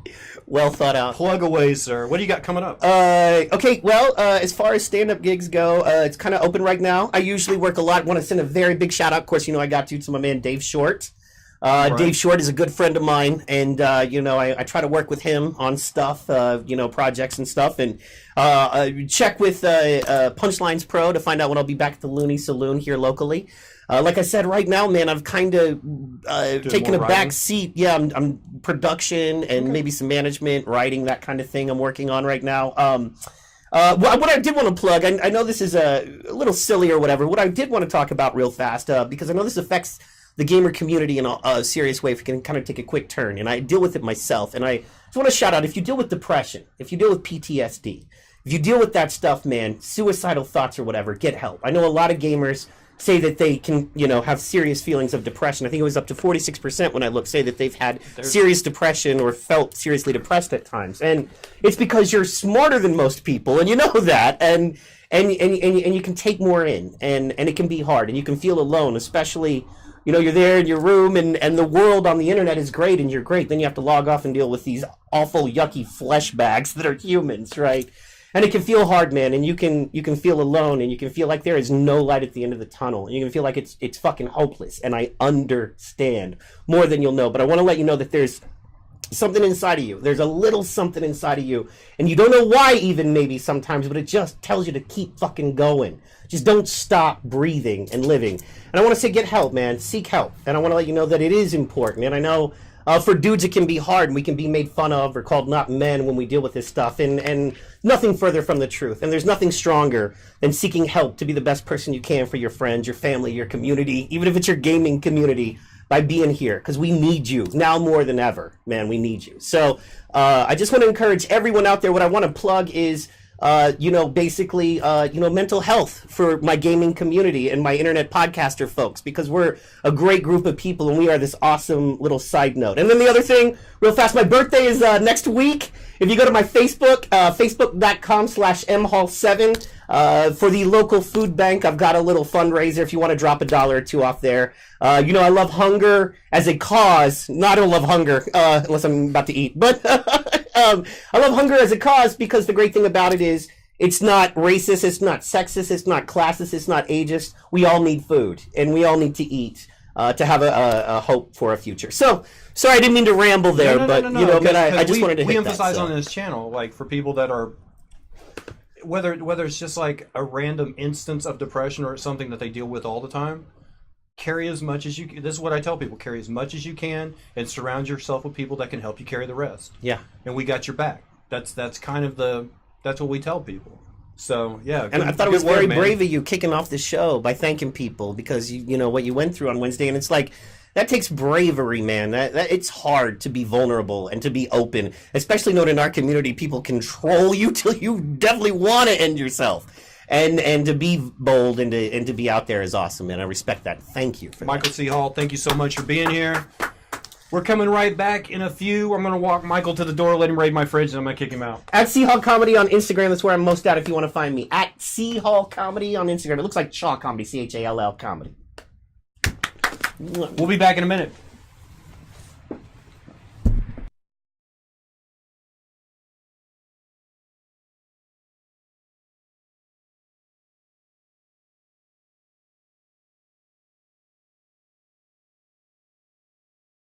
well thought out. Plug away, sir. What do you got coming up? Okay, well, as far as stand-up gigs go, it's kind of open right now. I usually work a lot. Want to send a very big shout-out. Of course, I got to my man Dave Short. Right. Dave Short is a good friend of mine, and, I try to work with him on stuff, projects and stuff, and check with Punchlines Pro to find out when I'll be back at the Looney Saloon here locally. Like I said, right now, man, I've kind of taken a back seat. Yeah, I'm production and maybe some management, writing, that kind of thing I'm working on right now. What I did want to plug, I know this is a little silly or whatever, what I did want to talk about real fast, because I know this affects the gamer community in a serious way, if we can kind of take a quick turn, and I deal with it myself, and I just want to shout out, if you deal with depression, if you deal with PTSD, if you deal with that stuff, man, suicidal thoughts or whatever, get help. I know a lot of gamers say that they can, have serious feelings of depression. I think it was up to 46% when I looked, say that they've had serious depression or felt seriously depressed at times. And it's because you're smarter than most people, and you know that, and you can take more in, and it can be hard, and you can feel alone, especially, you're there in your room, and the world on the internet is great, and you're great. Then you have to log off and deal with these awful, yucky flesh bags that are humans, right? And it can feel hard, man, and you can feel alone, and you can feel like there is no light at the end of the tunnel, and you can feel like it's fucking hopeless, and I understand more than you'll know, but I want to let you know that there's something inside of you. There's a little something inside of you, and you don't know why even maybe sometimes, but it just tells you to keep fucking going. Just don't stop breathing and living. And I want to say get help, man. Seek help. And I want to let you know that it is important. And I know for dudes it can be hard, and we can be made fun of or called not men when we deal with this stuff. And nothing further from the truth. And there's nothing stronger than seeking help to be the best person you can for your friends, your family, your community, even if it's your gaming community, by being here, because we need you now more than ever, man. We need you. So I just want to encourage everyone out there. What I want to plug is mental health for my gaming community and my internet podcaster folks, because we're a great group of people, and we are this awesome little side note. And then the other thing, real fast, my birthday is next week. If you go to my Facebook, facebook.com/mhall7, for the local food bank, I've got a little fundraiser if you want to drop $1 or $2 off there. I love hunger as a cause. No, I don't love hunger, unless I'm about to eat. But I love hunger as a cause, because the great thing about it is it's not racist, it's not sexist, it's not classist, it's not ageist. We all need food, and we all need to eat to have a hope for a future. So, sorry, I didn't mean to ramble there, but I just wanted to hit we emphasize that, on this channel, like, for people that are, whether it's just like a random instance of depression or something that they deal with all the time, carry as much as you can. This is what I tell people: carry as much as you can, and surround yourself with people that can help you carry the rest. Yeah. And we got your back. That's kind of that's what we tell people. So yeah. And I thought it was very brave of you kicking off the show by thanking people, because you know what you went through on Wednesday, and it's like, that takes bravery, man. That it's hard to be vulnerable and to be open, especially knowing in our community people control you till you definitely want to end yourself. And to be bold and to be out there is awesome, man. I respect that. Thank you for Michael that. C. Hall, thank you so much for being here. We're coming right back in a few. I'm going to walk Michael to the door, let him raid my fridge, and I'm going to kick him out. At C Hall Comedy on Instagram. That's where I'm most at if you want to find me. At C Hall Comedy on Instagram. It looks like Shaw Comedy, CHALL Comedy. We'll be back in a minute.